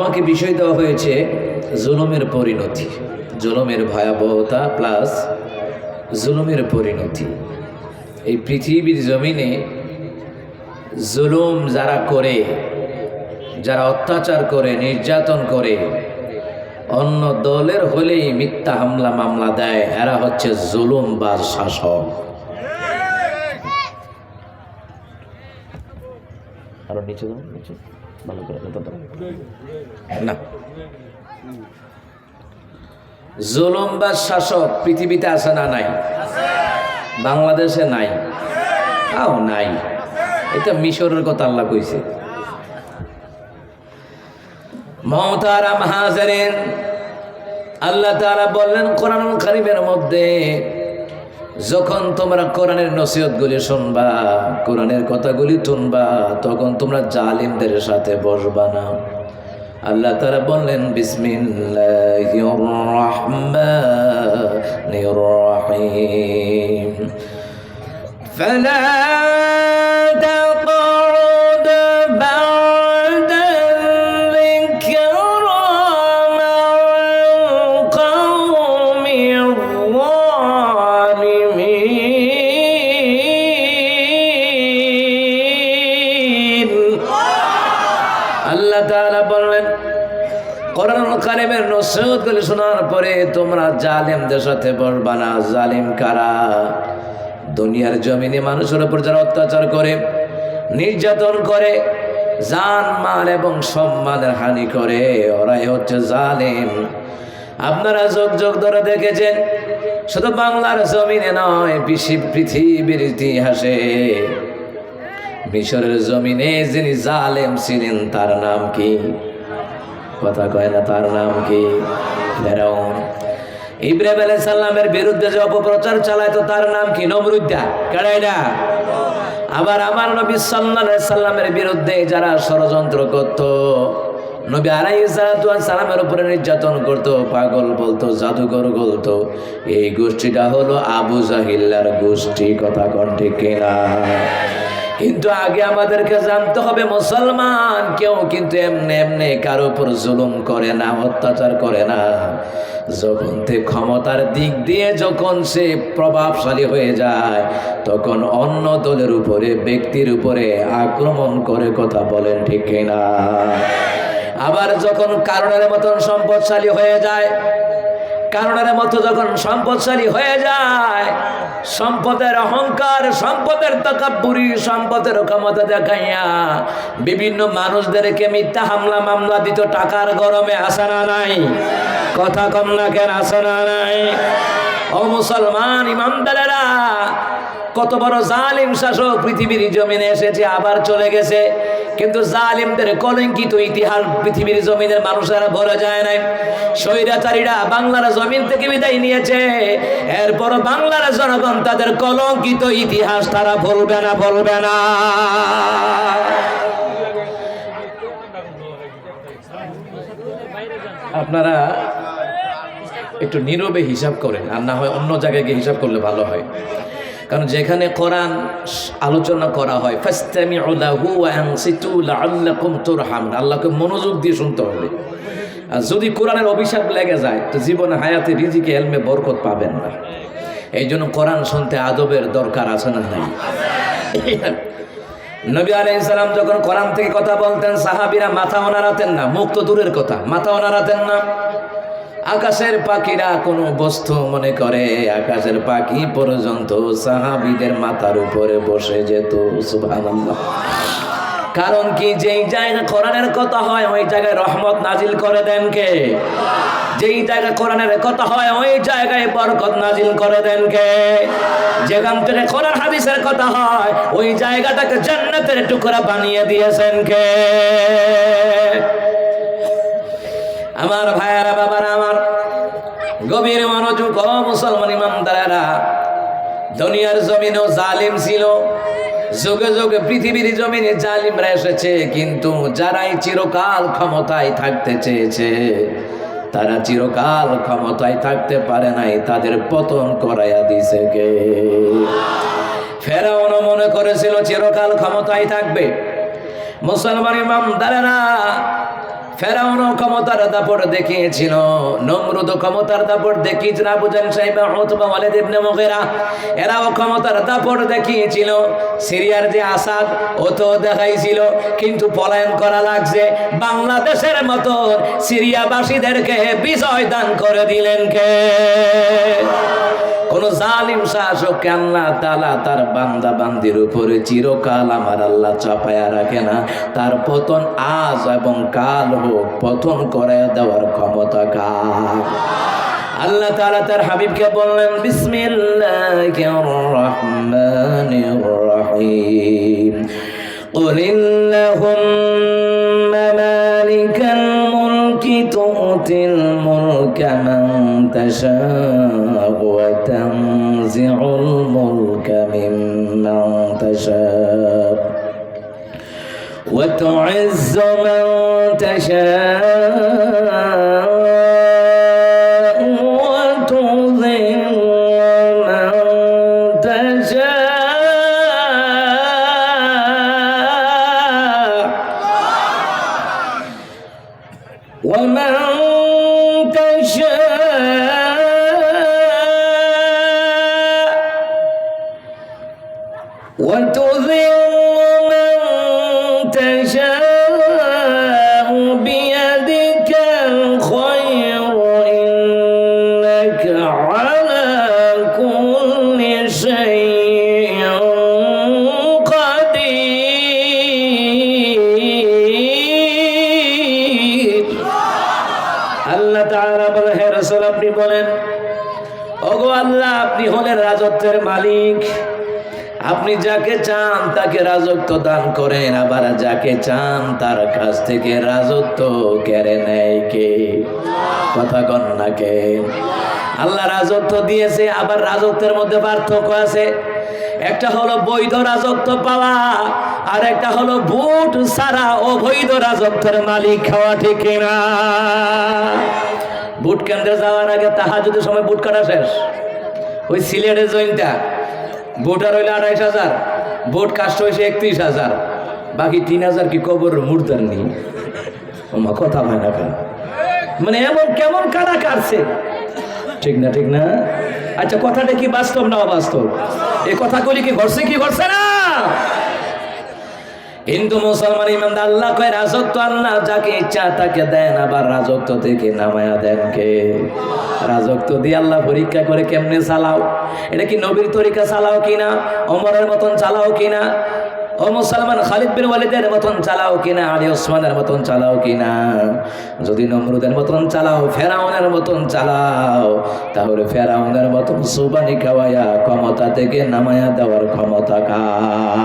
আমাকে বিষয় দেওয়া হয়েছে জুলুমের পরিণতি, জুলুমের ভয়াবহতা প্লাস জুলুমের পরিণতি। এই পৃথিবীর জমিনে জুলুম যারা করে, যারা অত্যাচার করে, নির্যাতন করে, অন্য দলের হলেই মিথ্যা হামলা মামলা দেয়, এরা হচ্ছে জুলুম বা শাসক। আরো নিচে নিচে ভালো করে না। জুলুম বা শাসক পৃথিবীতে আছে না নাই? বাংলাদেশে নাই, তাও নাই। এটা মিশরের কথা আল্লাহ কইছে। মুহতারাম হাজিরিন, আল্লাহ তাআলা বললেন কোরআনুল কারীমের মধ্যে, যখন তোমরা কোরআনের নসিহতগুলি শুনবা, কোরআনের কথাগুলি শুনবা, তখন তোমরা জালিমদের সাথে বসবা না। আল্লাহ তাআলা বললেন বিসমিল্লাহির রহমানির রহিম, ফালা আল্লাহ তাআলা বললেন কোরআনুল কারীমের নসিহতগুলি শোনার পরে তোমরা জালিমদের সাথে বসবা না। জালিম কারা? দুনিয়ার জমিনে মানুষের উপর যারা অত্যাচার করে, নির্যাতন করে, জান মাল এবং সম্মানের হানি করে, ওরাই হচ্ছে জালিম। আপনারা যুগ যুগ ধরে দেখেছেন, শুধু বাংলার জমিনে নয়, পৃথিবীর ইতিহাসে মিশরের জমিনে যিনি জালেম ছিলেন তার নাম কি? কথা কয় না, তার নাম কি? ফেরাউন। ইব্রাহিম আলাইহিস সালামের বিরুদ্ধে যে অপপ্রচার চালাইতো তার নাম কি? নমরুদ্দা। কারাইডা। আবার আমার নবী সাল্লাল্লাহু আলাইহি সাল্লামের বিরুদ্ধে যারা ষড়যন্ত্র করত, নবী আলাইহিস সালামের উপরে নির্যাতন করত, পাগল বলতো, জাদুঘর বলতো, এই গোষ্ঠীটা হলো আবু জাহিল্লার গোষ্ঠী। কথা কোন ঠিক কিনা? কিন্তু আগে আমাদেরকে জানতে হবে, মুসলমান কেউ কিন্তু এমনি এমনি কারো উপর জুলুম করে না, অত্যাচার করে না। যখন সে ক্ষমতার দিক দিয়ে যখন সে প্রভাবশালী হয়ে যায়, তখন অন্য দলের উপরে, ব্যক্তির উপরে আক্রমণ করে। কথা বলেন ঠিক কিনা? আবার যখন কারণের মতন সম্পদশালী হয়ে যায়, কারণের মতো যখন সম্পদশালী হয়ে যায়, সম্পদের অহংকার, সম্পদের তাকাব্বুরি, সম্পদের ক্ষমতা দেখাইয়া বিভিন্ন মানুষদেরকে মিথ্যা হামলা মামলা দিত টাকার গরমে। আসে না নাই? কথা কম না কেন? আসে না নাই? ও মুসলমান ইমানদারেরা, কত বড় জালিম শাসক পৃথিবীর জমিনে এসেছে, আবার চলে গেছে, কিন্তু জালিমদের কলঙ্কিত ইতিহাস পৃথিবীর জমিনের মানুষেরা ভুলে যায় নাই। স্বৈরাচারীরা বাংলার জমিন থেকে বিদায় নিয়েছে, এরপর বাংলার জনগণ তাদের কলঙ্কিত ইতিহাস তারা ভুলবে না, ভুলবে না। আপনারা একটু নীরবে হিসাব করেন, আর না হয় অন্য জায়গায় গিয়ে হিসাব করলে ভালো হয়। কারণ যেখানে কোরআন আলোচনা করা হয়, ফাসতামিউ লাহু ওয়া আনসিতু লাআল্লাকুম তুরহামুন, আল্লাহকে মনোযোগ দিয়ে শুনতে হবে। আর যদি কোরআনের অভিশাপ লেগে যায়, তো জীবনে হায়াতে রিজিকে এলমে বরকত পাবেন না। এই জন্য কোরআন শুনতে আদবের দরকার আছে না নাই? নবী আলাইহিস সালাম যখন কোরআন থেকে কথা বলতেন, সাহাবীরা মাথাও নাড়াতেন না, মুখ তো দূরের কথা, মাথাও নাড়াতেন না। আকাশের পাখিরা কোনো বস্তু মনে করে, আকাশের পাখি পর্যন্ত সাহাবীদের মাথার উপরে বসে যেত। সুবহানাল্লাহ। কারণ কি? যেই জায়গায় কোরআনের কথা হয় ওই জায়গায় রহমত নাজিল করে দেন কে? যেই জায়গায় কোরআনের কথা হয় ওই জায়গায় বরকত নাজিল করে দেন কে? যেখান থেকে কোরআন হাদিসের কথা হয় ওই জায়গাটাকে জান্নাতের টুকরা বানিয়ে দিয়েছেন কে? আমার ভাইয়েরা, বাবারা আমার, গভীর মনোযোগ ও মুসলমান ইমানদারেরা, দুনিয়ার জমিনেও জালিম ছিল, যুগে যুগে পৃথিবীর জমিনে জালিমরা এসেছে, কিন্তু যারাই চিরকাল ক্ষমতায় থাকতে চেয়েছে তারা চিরকাল ক্ষমতায় থাকতে পারে নাই, তাদের পতন করাইয়া দিছে কে? ফেরাউন মনে করেছিল চিরকাল ক্ষমতায় থাকবে। মুসলমান ইমামদারেরা, ফেরাউনও ক্ষমতার দাপট দেখিয়েছিল, নমরুদ ক্ষমতার দাপট দেখিয়েছিল, আবু জাহল সাইবা উতবা ওয়ালিদ ইবনে মুগীরা এরাও ক্ষমতার দাপট দেখিয়েছিল, সিরিয়ার যে আসাদ ও তো দেখাইছিল, কিন্তু পলায়ন করা লাগছে। বাংলাদেশের মতো সিরিয়াবাসীদেরকে বিজয় দান করে দিলেন কে? কোন জালিম শাসককে আল্লাহ তাআলা তার বান্দা বান্দির উপরে চিরকাল আমার আল্লাহ চাপায়া রাখে না। তার পতন আজ এবং কাল হোক, পতন করে দেওয়ার ক্ষমতা কার? আল্লাহ তাআলা তার হাবিবকে বললেন বিসমিল্লাহির রহমানির রহিম قل اللهم مالك الملك تؤتي الملك من تشاء وتنزع الملك ممن تشاء وتعز من تشاء وتذل من تشاء ومن تشاء وتذل من تشاء بيدك الخير إنك على كل شيء قدير আল্লাহ তাআলা বলেন, হে রাসূল আপনি বলেন, ওগো আল্লাহ আপনি হলেন রাজত্বের মালিক, আপনি যাকে চান তাকে রাজত্ব দান করেন, আবার যাকে চান তার কাছ থেকে রাজত্ব কেড়ে নেয় কে? কথা কন না কে? আল্লাহ রাজত্ব দিয়েছে, আবার রাজত্বের মধ্যে পার্থক্য আছে। একটা হলো বৈধ রাজত্ব পাওয়া, আর একটা হলো ভোট ছাড়া অবৈধ রাজত্বের মালিক হওয়া, ঠিক কিনা? ভোট কেন্দ্রে যাওয়ার আগে তাহাজ্জুদের সময় ভোট কাটা শেষ। ওই সিলেটের জয়েন্টটা ভোটার হইলে 28,000, ভোট কাস্ট হয়েছে 31,000, বাকি 3,000 কি কবর মুর্দার নেই। ওমা কথা হয় না কেন? মানে এমন কেমন কারা কাটছে, ঠিক না? ঠিক না? আচ্ছা কথাটা কি বাস্তব না অবাস্তব? এই কথাগুলি কি ঘটছে কি ঘটছে না? হিন্দু মুসলমান ইমানদার আল্লাহ কয় রাজত্ব আল্লাহ যাকে ইচ্ছা তাকে দেন, আবার রাজত্ব থেকে নামায়া দেন কে? রাজত্ব দিয়ে আল্লাহ পরীক্ষা করে কেমনে চালাও, এটা কি নবীর তরিকা চালাও কিনা, ওমরের মতন চালাও কিনা, ও মুসলমান খালিদ বিন ওয়ালিদের মতন চালাও কিনা, আলী ওসমানের মতন চালাও কিনা? যদি নমরুদের মতন চালাও, ফেরাউনের মতন চালাও, তাহলে ফেরাউনের মতন সুবানি খাওয়ায়া ক্ষমতা থেকে নামায়া দেওয়ার ক্ষমতা কার?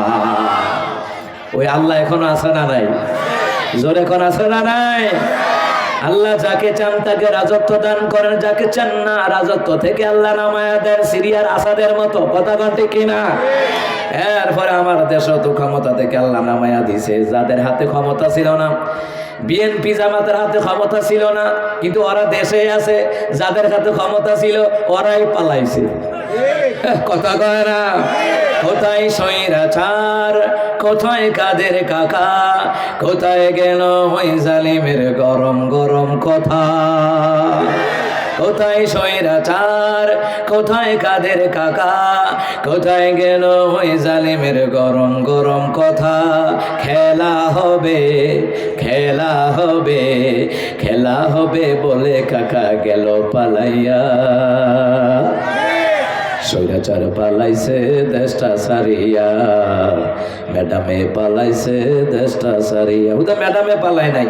ওই আল্লাহ এখনো আছে না নাই? জোরে এখন আছে না নাই? আল্লাহ যাকে চান তাকে রাজত্ব দান করেন, যাকে চান না রাজত্ব থেকে আল্লাহ নামায়া দেন, সিরিয়ার আসাদের মতো। কথা বলতে কিনা? এরপরে আমার দেশ তো ক্ষমতা থেকে আল্লাহ নামায়া দিছে যাদের হাতে ক্ষমতা ছিল না। বিএনপি জামাতের হাতে ক্ষমতা ছিল না, কিন্তু ওরা দেশে আছে। যাদের হাতে ক্ষমতা ছিল ওরাই পালাইছে। কথা কয় না? কোথায় স্বৈরাচার, কোথায় কাদের কাকা, কোথায় গেল ওই জালিমের গরম গরম কথা? কোথায় স্বৈরাচার, কোথায় কাদের কাকা, কোথায় গেল ওই জালিমের গরম গরম কথা? খেলা হবে, খেলা হবে, খেলা হবে বলে কাকা গেল পালাইয়া। স্বৈরাচার পালাইছে দেশটা সারিয়া, ম্যাডামে পালাইছে দেশটা সারিয়া। হুদা ম্যাডামে পালাই নাই,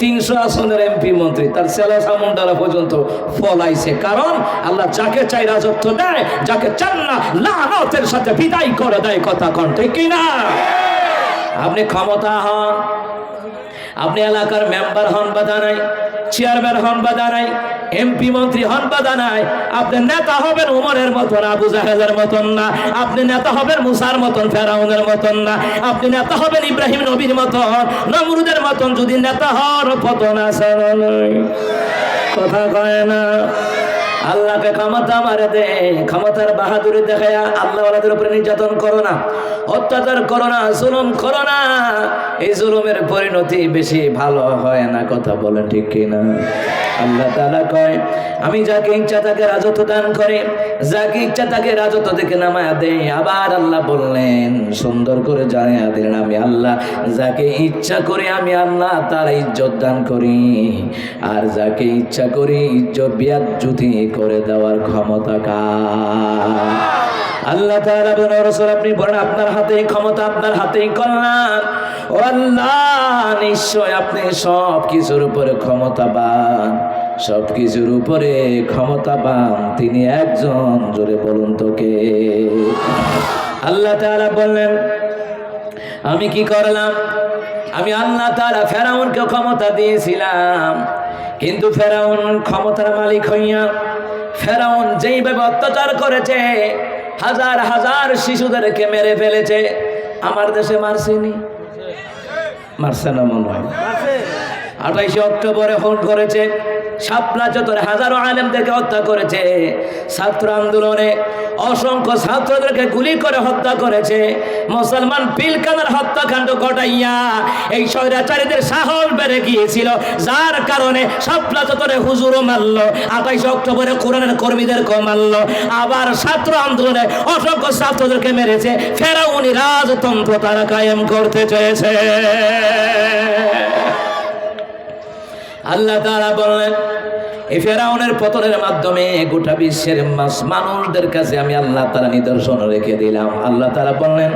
300 আসনের এমপি মন্ত্রী তার ছেলে সামুন্ডারা পর্যন্ত ফলাইছে। কারণ আল্লাহ যাকে চাই রাজত্ব দেয়, যাকে চান না লানতের সাথে বিদায় করে দেয়। কথা কন ঠিক কিনা? আপনি ক্ষমতা হন, আপনি এলাকার মেম্বার হন বাধা নাই, চেয়ারম্যান হন বাধা নাই, এমপি মন্ত্রী হন বাধা নাই। আপনি নেতা হবেন উমরের মতন, আবু জাহেলের মতন না। আপনি নেতা হবেন মুসার মতন, ফেরাউনের মতন না। আপনি নেতা হবেন ইব্রাহিম নবীর মতন, নমরুদের মতন। যদি নেতা হওয়ার পতন আছে, কথা কয় না? আল্লাহকে ক্ষমতা মারে দে, ক্ষমতার বাহাদুরি দেখায়া আল্লাহ ওয়ালাদের উপরে নির্যাতন করো না, অত্যাচার করো না, জুলুম করো না। এই জুলুমের পরিণতি বেশি ভালো হয় না, কথা বলেন ঠিক কিনা? আল্লাহ তাআলা কয় আমি যাকে ইচ্ছা তাকে রাজত্ব দান করে, যাকে ইচ্ছা তাকে রাজত্ব থেকে নামায়া দেয়। আবার আল্লাহ বললেন সুন্দর করে জানিয়ে দিলেন আমি আল্লাহ যাকে ইচ্ছা করি আমি আল্লাহ তার ইজ্জত দান করি, আর যাকে ইচ্ছা করি ইজ্জত বিয়াজ্জুতি করে দেওয়ার ক্ষমতা কার? আল্লাহ তাআলা বলেন রাসূল আপনি বলেন আপনার হাতেই ক্ষমতা, আপনার হাতেই কল্যাণ। ও আল্লাহ নিশ্চয় আপনি সব কিছুর উপরে ক্ষমতাবান, সব কিছুর উপরে ক্ষমতাবান তিনি একজন, জোরে বলুন তো কে? আল্লাহ তাআলা বললেন আমি কি করলাম? আমি আল্লাহ তাআলা ফেরাউনকে ক্ষমতা দিয়েছিলাম, কিন্তু ফেরাউন ক্ষমতার মালিক হইয়া ফেরাউন যেইভাবে অত্যাচার করেছে, হাজার হাজার শিশুদেরকে মেরে ফেলেছে। আমার দেশে মারছেনি? মারছে না মনে হয়। 28 অক্টোবরে ফোন করেছে, শাপলা চত্বরে হাজারো আলেমদেরকে হত্যা করেছে। ছাত্র আন্দোলনে অসংখ্য ছাত্রদেরকে গুলি করে হত্যা করেছে। মুসলমান পিলখানার হত্যাকাণ্ড ঘটাইয়া এই স্বৈরাচারীদের সাহস বেড়ে গিয়েছিল, যার কারণে শাপলা চত্বরে হুজুরও মারল, 28 অক্টোবরে কোরআনের কর্মীদেরকেও মারল, আবার ছাত্র আন্দোলনে অসংখ্য ছাত্রদেরকে মেরেছে। ফেরাউনি রাজতন্ত্র তারা কায়েম করতে চেয়েছে। আল্লাহ তাআলা বললেন এই ফেরাউনের পতনের মাধ্যমে গোটা বিশ্বের মানুষদের কাছে আমি আল্লাহ তাআলা নিদর্শন রেখে দিলাম। আল্লাহ তাআলা বললেন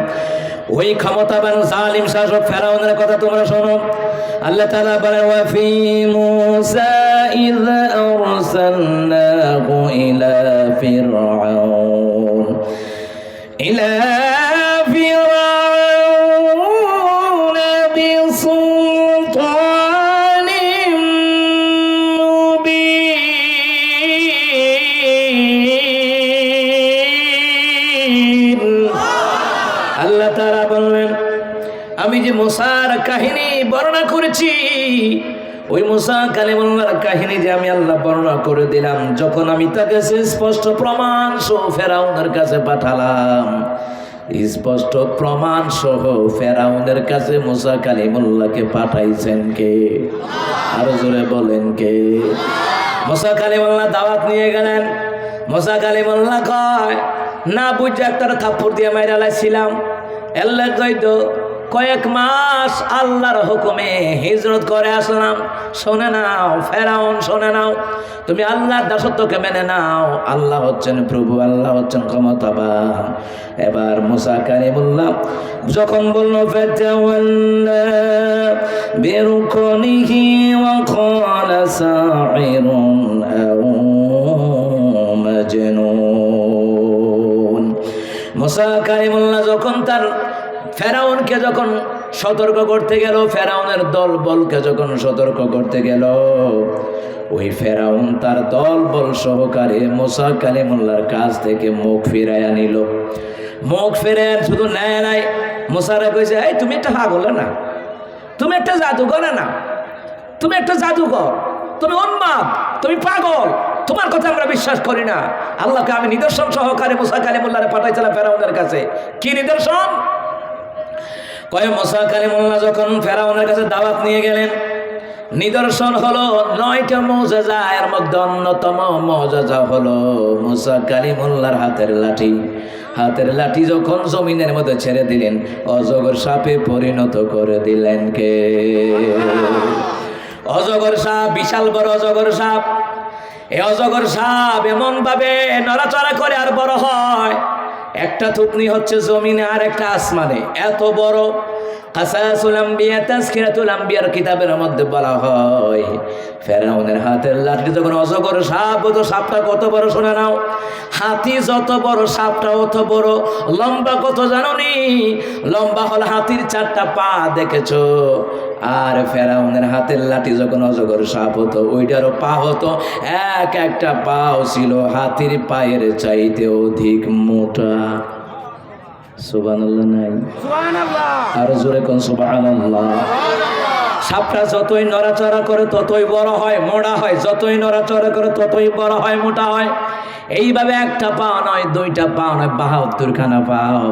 ওই ক্ষমতাবান জালিম শাসক ফেরাউনের কথা তোমরা শোনো। আল্লাহ তাআলা বলেন ওয়া ফি মূসা ইয আরসালনাহু ইলা ফিরআউন আল্লাহ তাআলা বললেন আমি যে মুসার কাহিনী বর্ণনা করেছি, ওই মুসা কালিমুল্লাহর কাহিনী যে আমি আল্লাহ বর্ণনা করে দিলাম, যখন আমি তাকে স্পষ্ট প্রমাণ সহ ফেরাউনের কাছে পাঠালাম, স্পষ্ট প্রমাণ সহ ফেরাউনের কাছে মুসা কালিমুল্লাহকে পাঠাইছেন কে? আরো জোরে বলেন কে? মুসা কালিমুল্লাহ দাওয়াত নিয়ে গেলেন। মুসা কালিমুল্লাহ কয় না বুঝে একটা থাপ্পড় দিয়ে মাইরা লাইছিলাম। আল্লাহ কইতো কয়েক মাস আল্লাহর হুকুমে হিজরত করে আসলাম। শোনে নাও ফেরাউন, শোনে নাও, তুমি আল্লাহর দাসত্বকে মেনে নাও। আল্লাহ হচ্ছেন প্রভু, আল্লাহ হচ্ছেন ক্ষমতাবান। এবার মুসা কালিমুল্লাহ যখন বলল ফাতাওয়াল্লা বিরুকনিহি ওয়া ক্বালা সাহিরুন আও মাজনুন। মুসা কালিমুল্লাহ যখন তার ফেরাউনকে যখন সতর্ক করতে গেল, ফেরাউনের দল বলকে যখন সতর্ক করতে গেল, ওই ফেরাউন তার দল বল সহকারে মুসা কালিমুল্লাহর কাছ থেকে মুখ ফিরাইয়া নিল। মুখ ফিরে শুধু নেয় নাই, মুসারে কইছে এই তুমি একটা পাগল না, তুমি একটা জাদুকর না, তুমি একটা জাদুকর, তুমি উন্মাদ, তুমি পাগল, তোমার কথা আমরা বিশ্বাস করি না। আল্লাহকে আমি নিদর্শন সহকারে মুসা কালিমুল্লাহরে পাঠাইছিলাম ফেরাউনের কাছে। কি নিদর্শন? কয় মুসা কালিমুল্লাহ যখন ফেরাউনের কাছে দাওয়াত নিয়ে গেলেন, নিদর্শন হলো 9টা মুজিজা, এর মধ্যে অন্যতম মুজিজা হলো মুসা কালিমুল্লাহর হাতের লাঠি। হাতের লাঠি যখন জমিনের মধ্যে ছেড়ে দিলেন, অজগর সাপে পরিণত করে দিলেন কে? অজগর সাপ, বিশাল বড় অজগর সাপ। এই অজগর সাপ এমন ভাবে নড়াচড়া করে আর বড় হয়, একটা থুতনি হচ্ছে জমিনে আর একটা আসমানে, এত বড়। কাসাসুল আম্বিয়া তাজকিরাতুল আম্বিয়ার কিতাবের মধ্যে বলা হয় ফেরাউনের হাতের লাঠি যখন অজগর সাপ, তো সাপটা কত বড় শোনা নাও, হাতি যত বড় সাপটা অত বড়। লম্বা কত জানো নি? লম্বা হলো হাতির 4টা পা, দেখেছো? আর ফেরাউনের হাতের লাঠি যখন অজগর সাপ হতো, ওইটারও পা হতো, একটা পাও ছিল হাতির পায়ের চাইতে অধিক মোটা। সুবহানাল্লাহ নাই? সুবহানাল্লাহ। আর জোরে কোন সুবহানাল্লাহ। সাপটা যতই নড়াচড়া করে ততই বড় হয়, মোটা হয়, যতই নড়াচড়া করে ততই বড় হয়, মোটা হয়। এইভাবে একটা পাও নয়, দুইটা পাও নয়, ৭২খানা পাও।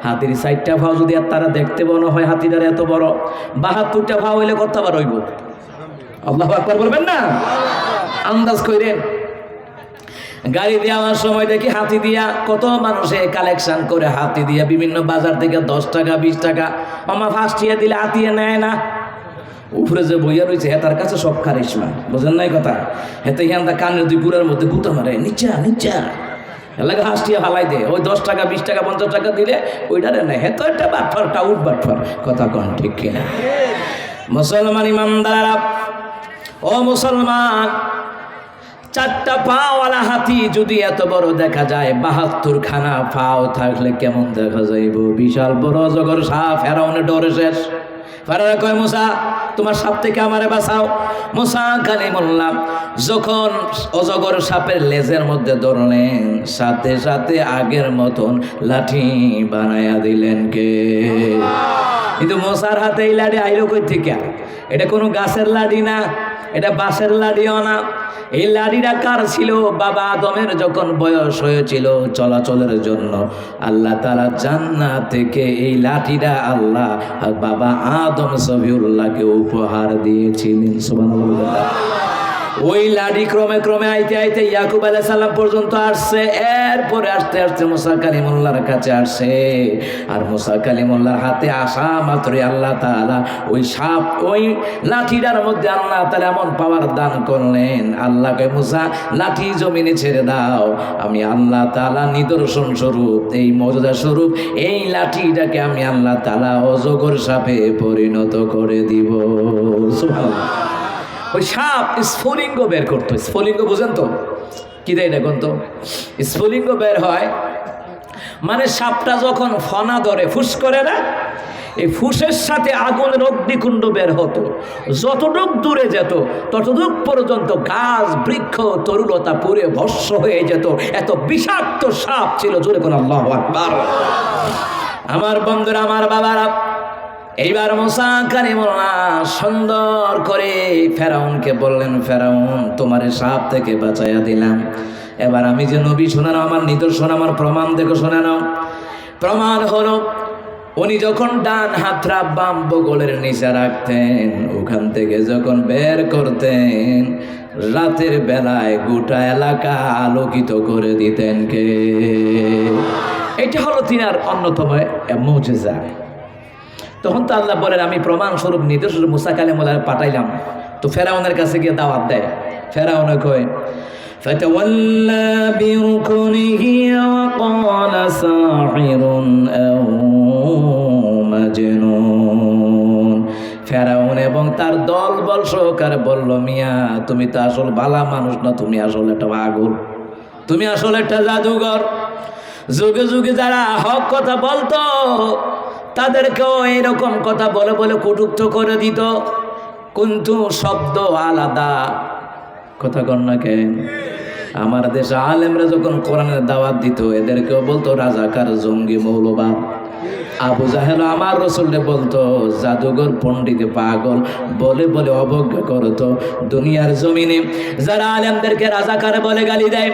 হাতির ৪টা পাও যদি তারা দেখতে বড় হয়, হাতিটার এত বড়, ৭২টা পাও হইলে কতবার হইব? আল্লাহু আকবার বলবেন না? আন্দাজ কইরেন। গাড়ি দিয়ে আমার সময় দেখি হাতি দিয়া কত মানুষে কালেকশন করে, হাতি দিয়া বিভিন্ন বাজার থেকে 10 টাকা 20 টাকা আমার ফাঁসটিয়ে দিলে হাতিয়ে নেয় না। উপরে যে বইয়া রয়েছে তার কাছে সব কারিশমা, বোঝেন নাই কথা? হেতে হিয়ান্দা কানের দুই পুরের মধ্যে গুতা মারে, নিচা নিচা এলাকা হাসটিয়া ফালাই দে। ওই 10 টাকা 20 টাকা 50 টাকা দিলে ওইটারে নেয়। হেতো একটা বাটফারটা উঠ বাটফার, কথা কন ঠিক কিনা? মুসলমান ইমানদার, ও মুসলমান, 4টা পাওয়ালা হাতি যদি এত বড় দেখা যায়, ৭২খানা পাও থাকলে কেমন দেখা যাইব? বিশাল বড় অজগর সাপ। ফেরাউনের ডরে শেষ। ফেরাউন কয়, মুসা তোমার সাপ থেকে আমারে বাঁচাও। মুসা কালিমুল্লাহ যখন অজগর সাপের লেজের মধ্যে ধরলেন, সাথে সাথে আগের মতন লাঠি বানায়া দিলেন কে? কিন্তু মুসার হাতে এই লাঠি আইলো কই থেকে? এটা কোনো গাছের লাঠি না, এটা বাঁশের লাঠিও না। এই লাঠিটা কার ছিল? বাবা আদমের যখন বয়স হয়েছিল চলাচলের জন্য, আল্লাহ তাআলা জান্নাত থেকে এই লাঠিটা আল্লাহ বাবা আদম সফিউল্লাহকে উপহার দিয়েছিলেন। সুবহানাল্লাহ। ওই লাঠি ক্রমে ক্রমে আইতে আইতে ইয়াকুব আলাইহিস সালাম পর্যন্ত আসছে। এরপরে আস্তে আস্তে মুসা কালিমুল্লাহর কাছে আসে। আর মুসা কালিমুল্লাহর হাতে আসা মাত্রই আল্লাহ তাআলা ওই সাপ, ওই লাঠিটার মধ্যে আল্লাহ তাআলা এমন পাওয়ার দান করলেন। আল্লাহ কয়, মুসা লাঠি জমিনে ছেড়ে দাও, আমি আল্লাহ তাআলা নিদর্শন স্বরূপ, এই মর্যাদা স্বরূপ এই লাঠিটাকে আমি আল্লাহ তাআলা অজগর সাপে পরিণত করে দিব। সুবহানাল্লাহ। ওই সাপ স্ফুলিঙ্গ বের করতো। স্ফুলিঙ্গ বুঝেন তো? কি দেয় দেখুন তো, স্ফুলিঙ্গ বের হয় মানে সাপটা যখন ফনা ধরে, ফুস করে না, এই ফুসের সাথে আগুনের অগ্নিকুণ্ড বের হতো। যতটুক দূরে যেত ততটুক পর্যন্ত গাছ বৃক্ষ তরুলতা পুড়ে ভস্ম হয়ে যেত। এত বিষাক্ত সাপ ছিল। জোরে কোন আল্লাহু আকবার। আমার বন্ধুরা, আমার বাবারা, এইবার মুসা কালিমুল্লাহ সুন্দর করে ফেরাউনকে বললেন, ফেরাউন তোমারে সাপ থেকে বাঁচাইয়া দিলাম, এবার আমি যে নবী শুনে নাও, আমার নিদর্শন, আমার প্রমাণ দেখো, শুনে নাও। প্রমাণ হলো, উনি যখন ডান হাতটা বাম বগলের নিচে রাখতেন, ওখান থেকে যখন বের করতেন, রাতের বেলায় গোটা এলাকা আলোকিত করে দিতেন কে? এটা হলো তিনার অন্যতম মুজিজা। তখন তো আল্লাহ বলেন, আমি প্রমাণ স্বরূপ নিদর্শন মুসা কালিমুল্লাহ পাঠাইলাম। তো ফেরাউনের কাছে গিয়ে দাওয়াত দেয়। ফেরাউন কয়, ফাতাওয়াল্লা বিরুকুনিহি ওয়া ক্বালা সাহিরুন আও মাজনুন। ফেরাউন এবং তার দল বল সহকারে বলল, মিয়া তুমি তো আসল ভালা মানুষ না, তুমি আসলে একটা পাগল, তুমি আসলে একটা জাদুঘর। যুগে যুগে যারা হক কথা বলতো তাদেরকেও এরকম কথা বলে বলে কটূক্ত করে দিত, কিন্তু শব্দ আলাদা। কথা কন না কেন? আমার দেশে আলেমরা যখন কোরআনের দাওয়াত দিত, এদেরকেও বলতো রাজাকার, জঙ্গি, মৌলবাদ। আবু জাহেল আমার রসুলকে বলতো জাদুঘর, পণ্ডিত, পাগল বলে বলে অবজ্ঞা করতো। দুনিয়ার জমিনে যারা আলেমদেরকে রাজাকার বলে গালি দেয়,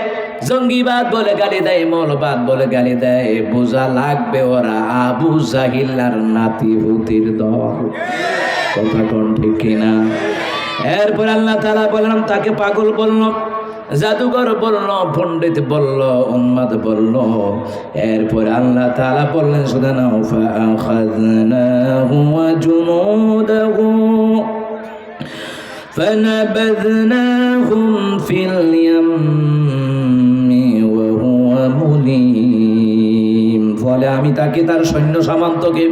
জঙ্গিবাদ বলে গালি দেয়, মৌলবাদ বলে গালি দেয়, বোঝা লাগবে ওরা আবু জাহিলার নাতি হুতির দল। কথা কোন ঠিক কিনা? এরপর আল্লাহ তাআলা বললাম, তাকে পাগল বলল, জাদুঘর বলল, পণ্ডিত বলল, উন্মাদ বলল। এরপর আল্লাহ তাআলা বললেন, সুবহানাহু ফাআখাযনাহু ওয়া জুনুদাহু ফানাবাযনাহুম ফিল ইয়াম্মি ওয়া হুয়া মুলিম। ফলে আমি তাকে, তার সৈন্য সামন্তকে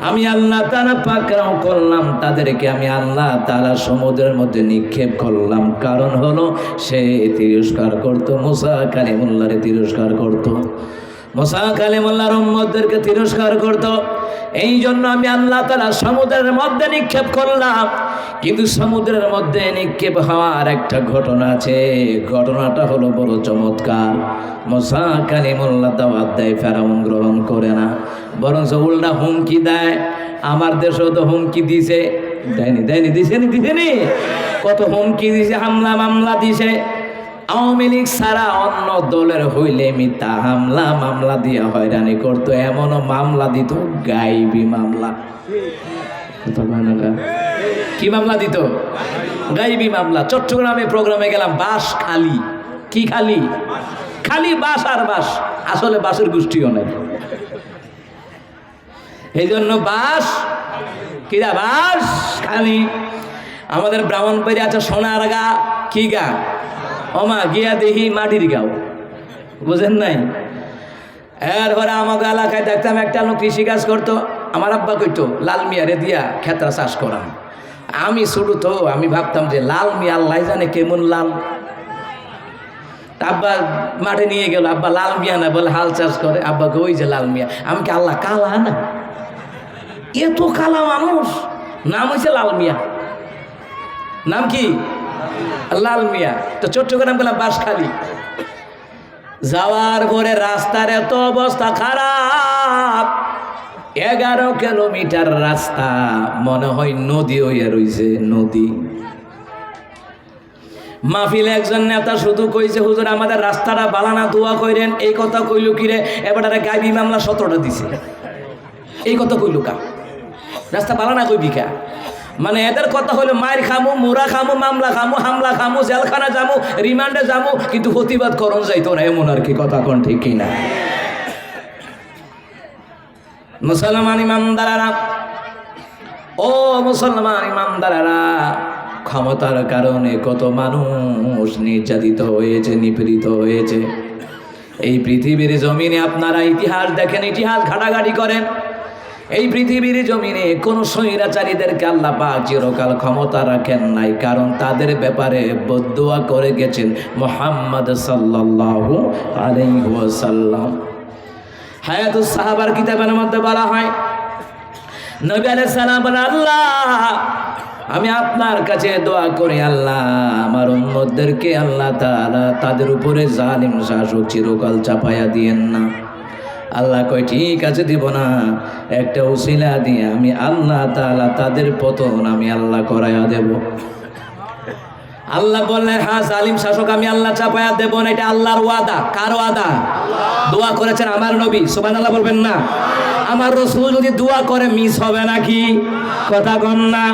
আমি আল্লাহ তাআলা পাকড়াও করলাম, তাদেরকে আমি আল্লাহ তাআলা সমুদ্রের মধ্যে নিক্ষেপ করলাম। কারণ হলো সে তিরস্কার করত, মুসা কালিমুল্লাহরে তিরস্কার করত, মুসা কালিমুল্লাহর উম্মতদেরকে তিরস্কার করত। এই জন্য আমি আল্লাহ তাআলা সমুদ্রের মধ্যে নিক্ষেপ করলাম। কিন্তু সমুদ্রের মধ্যে নিক্ষেপ হওয়ার একটা ঘটনা আছে, ঘটনাটা হলো বড় চমৎকার। মুসা কালিমুল্লাহ দাওয়াত দেয়, ফেরাউন গ্রহণ করে না, বরং উল্টা হুমকি দেয়। আমার দেশেও তো হুমকি দিছে, দেয়নি দেয়নি, দিছেনি কত হুমকি দিছে, হামলা মামলা দিছে। আওয়ামী লীগ ছাড়া অন্য দলের হইলে মিথ্যা হামলা মামলা দিয়ে হয়রানি করতো, এমনও মামলা দিত গাইবি মামলা। কি মামলা দিত? গাইবি মামলা। চট্টগ্রামে প্রোগ্রামে গেলাম, বাস খালি। কি খালি? খালি বাস আর বাস, আসলে বাসের গোষ্ঠীও নাই। এই জন্য বাস কিরা বাস খালি। আমাদের ব্রাহ্মণবাড়ি আছে সোনারগা, কি গা? ওমা গিয়া দেখি মাটির গাও, বুঝেন নাই? এরপরে আমাকে এলাকায় দেখতাম একটা লোক কৃষিকাজ করতো, আমার আব্বা কইতো লাল মিয়ারে দিয়া ক্ষেত্রা চাষ করাম। আমি ছোটো তো, আমি ভাবতাম যে লাল মিয়া আল্লাহ জানে কেমন লাল। আব্বা মাঠে নিয়ে গেল, আব্বা লাল মিয়া না, বলে হাল চাষ করে। আব্বাকে ওই যে লাল মিয়া। আমি কি আল্লাহ কালা না? এত কালা মানুষ, নাম হয়েছে লাল মিয়া। নাম কি? লাল মিয়া। তো চট্টগ্রাম গেলাম বাস খালি। যাওয়ার পরে রাস্তার এত অবস্থা খারাপ, 11 কিলোমিটার রাস্তা, মনে হয় নদী হইয়া রইছে, নদী। মাহফিলে একজন নেতা শুধু কইছে, হুজুর আমাদের রাস্তাটা বালানা, দোয়া কইরেন। এই কথা কইল কিরে, এবার গাইবি মামলা 17টা দিছে। এই কথা কইল কা? রাস্তা বালানা কইবি কা? মানে এদের কথা হলো মায়ের খামু, মোরা খামু, মামলা খামু, হামলা খামু, জেলখানা যামু, রিমান্ডে যামু, কিন্তু প্রতিবাদ করণ যাইতো না, এমন আর কি। কথা কোন ঠিক কিনা? মুসলমান ইমানদারেরা, ও মুসলমান ইমানদারেরা, ক্ষমতার কারণে কত মানুষ নির্যাতিত হয়েছে, নিপীড়িত হয়েছে। এই পৃথিবীর জমিনে আপনারা ইতিহাস দেখেন, ইতিহাস ঘাটাঘাটি করেন। এই পৃথিবীর জমিনে কোন স্বৈরাচারীদেরকে আল্লাহ পাক চিরকাল ক্ষমতা রাখেন নাই, কারণ তাদের ব্যাপারে বদদুয়া করে গেছেন মুহাম্মদ সাল্লাল্লাহু আলাইহি ওয়াসাল্লাম। হায়াতুস সাহাবার কিতাবের মধ্যে বলা হয়, নবী আলাইহিস সালাম বলেন, আল্লাহ আমি আপনার কাছে দোয়া করি, আল্লাহ আমার উম্মতদেরকে আল্লাহ তাআলা তাদের উপরে জালিম শাসক চিরকাল চাপায়া দিয়েন না। আল্লাহ কয় ঠিক আছে, দিব না, একটা উসিলা দিয়ে আমি আল্লাহ তাআলা তাদের পতন আমি আল্লাহ করাইয়া দেব। আল্লাহ বললেন, হ্যাঁ জালিম শাসক আমি আল্লাহ চাপায়া দেব না, এটা আল্লাহর ওয়াদা। কার ওয়াদা? দোয়া করেছেন আমার নবী, সুবহানাল্লাহ বলবেন না? আমার রাসূল যদি দোয়া করে মিস হবে নাকি? কথা কন না।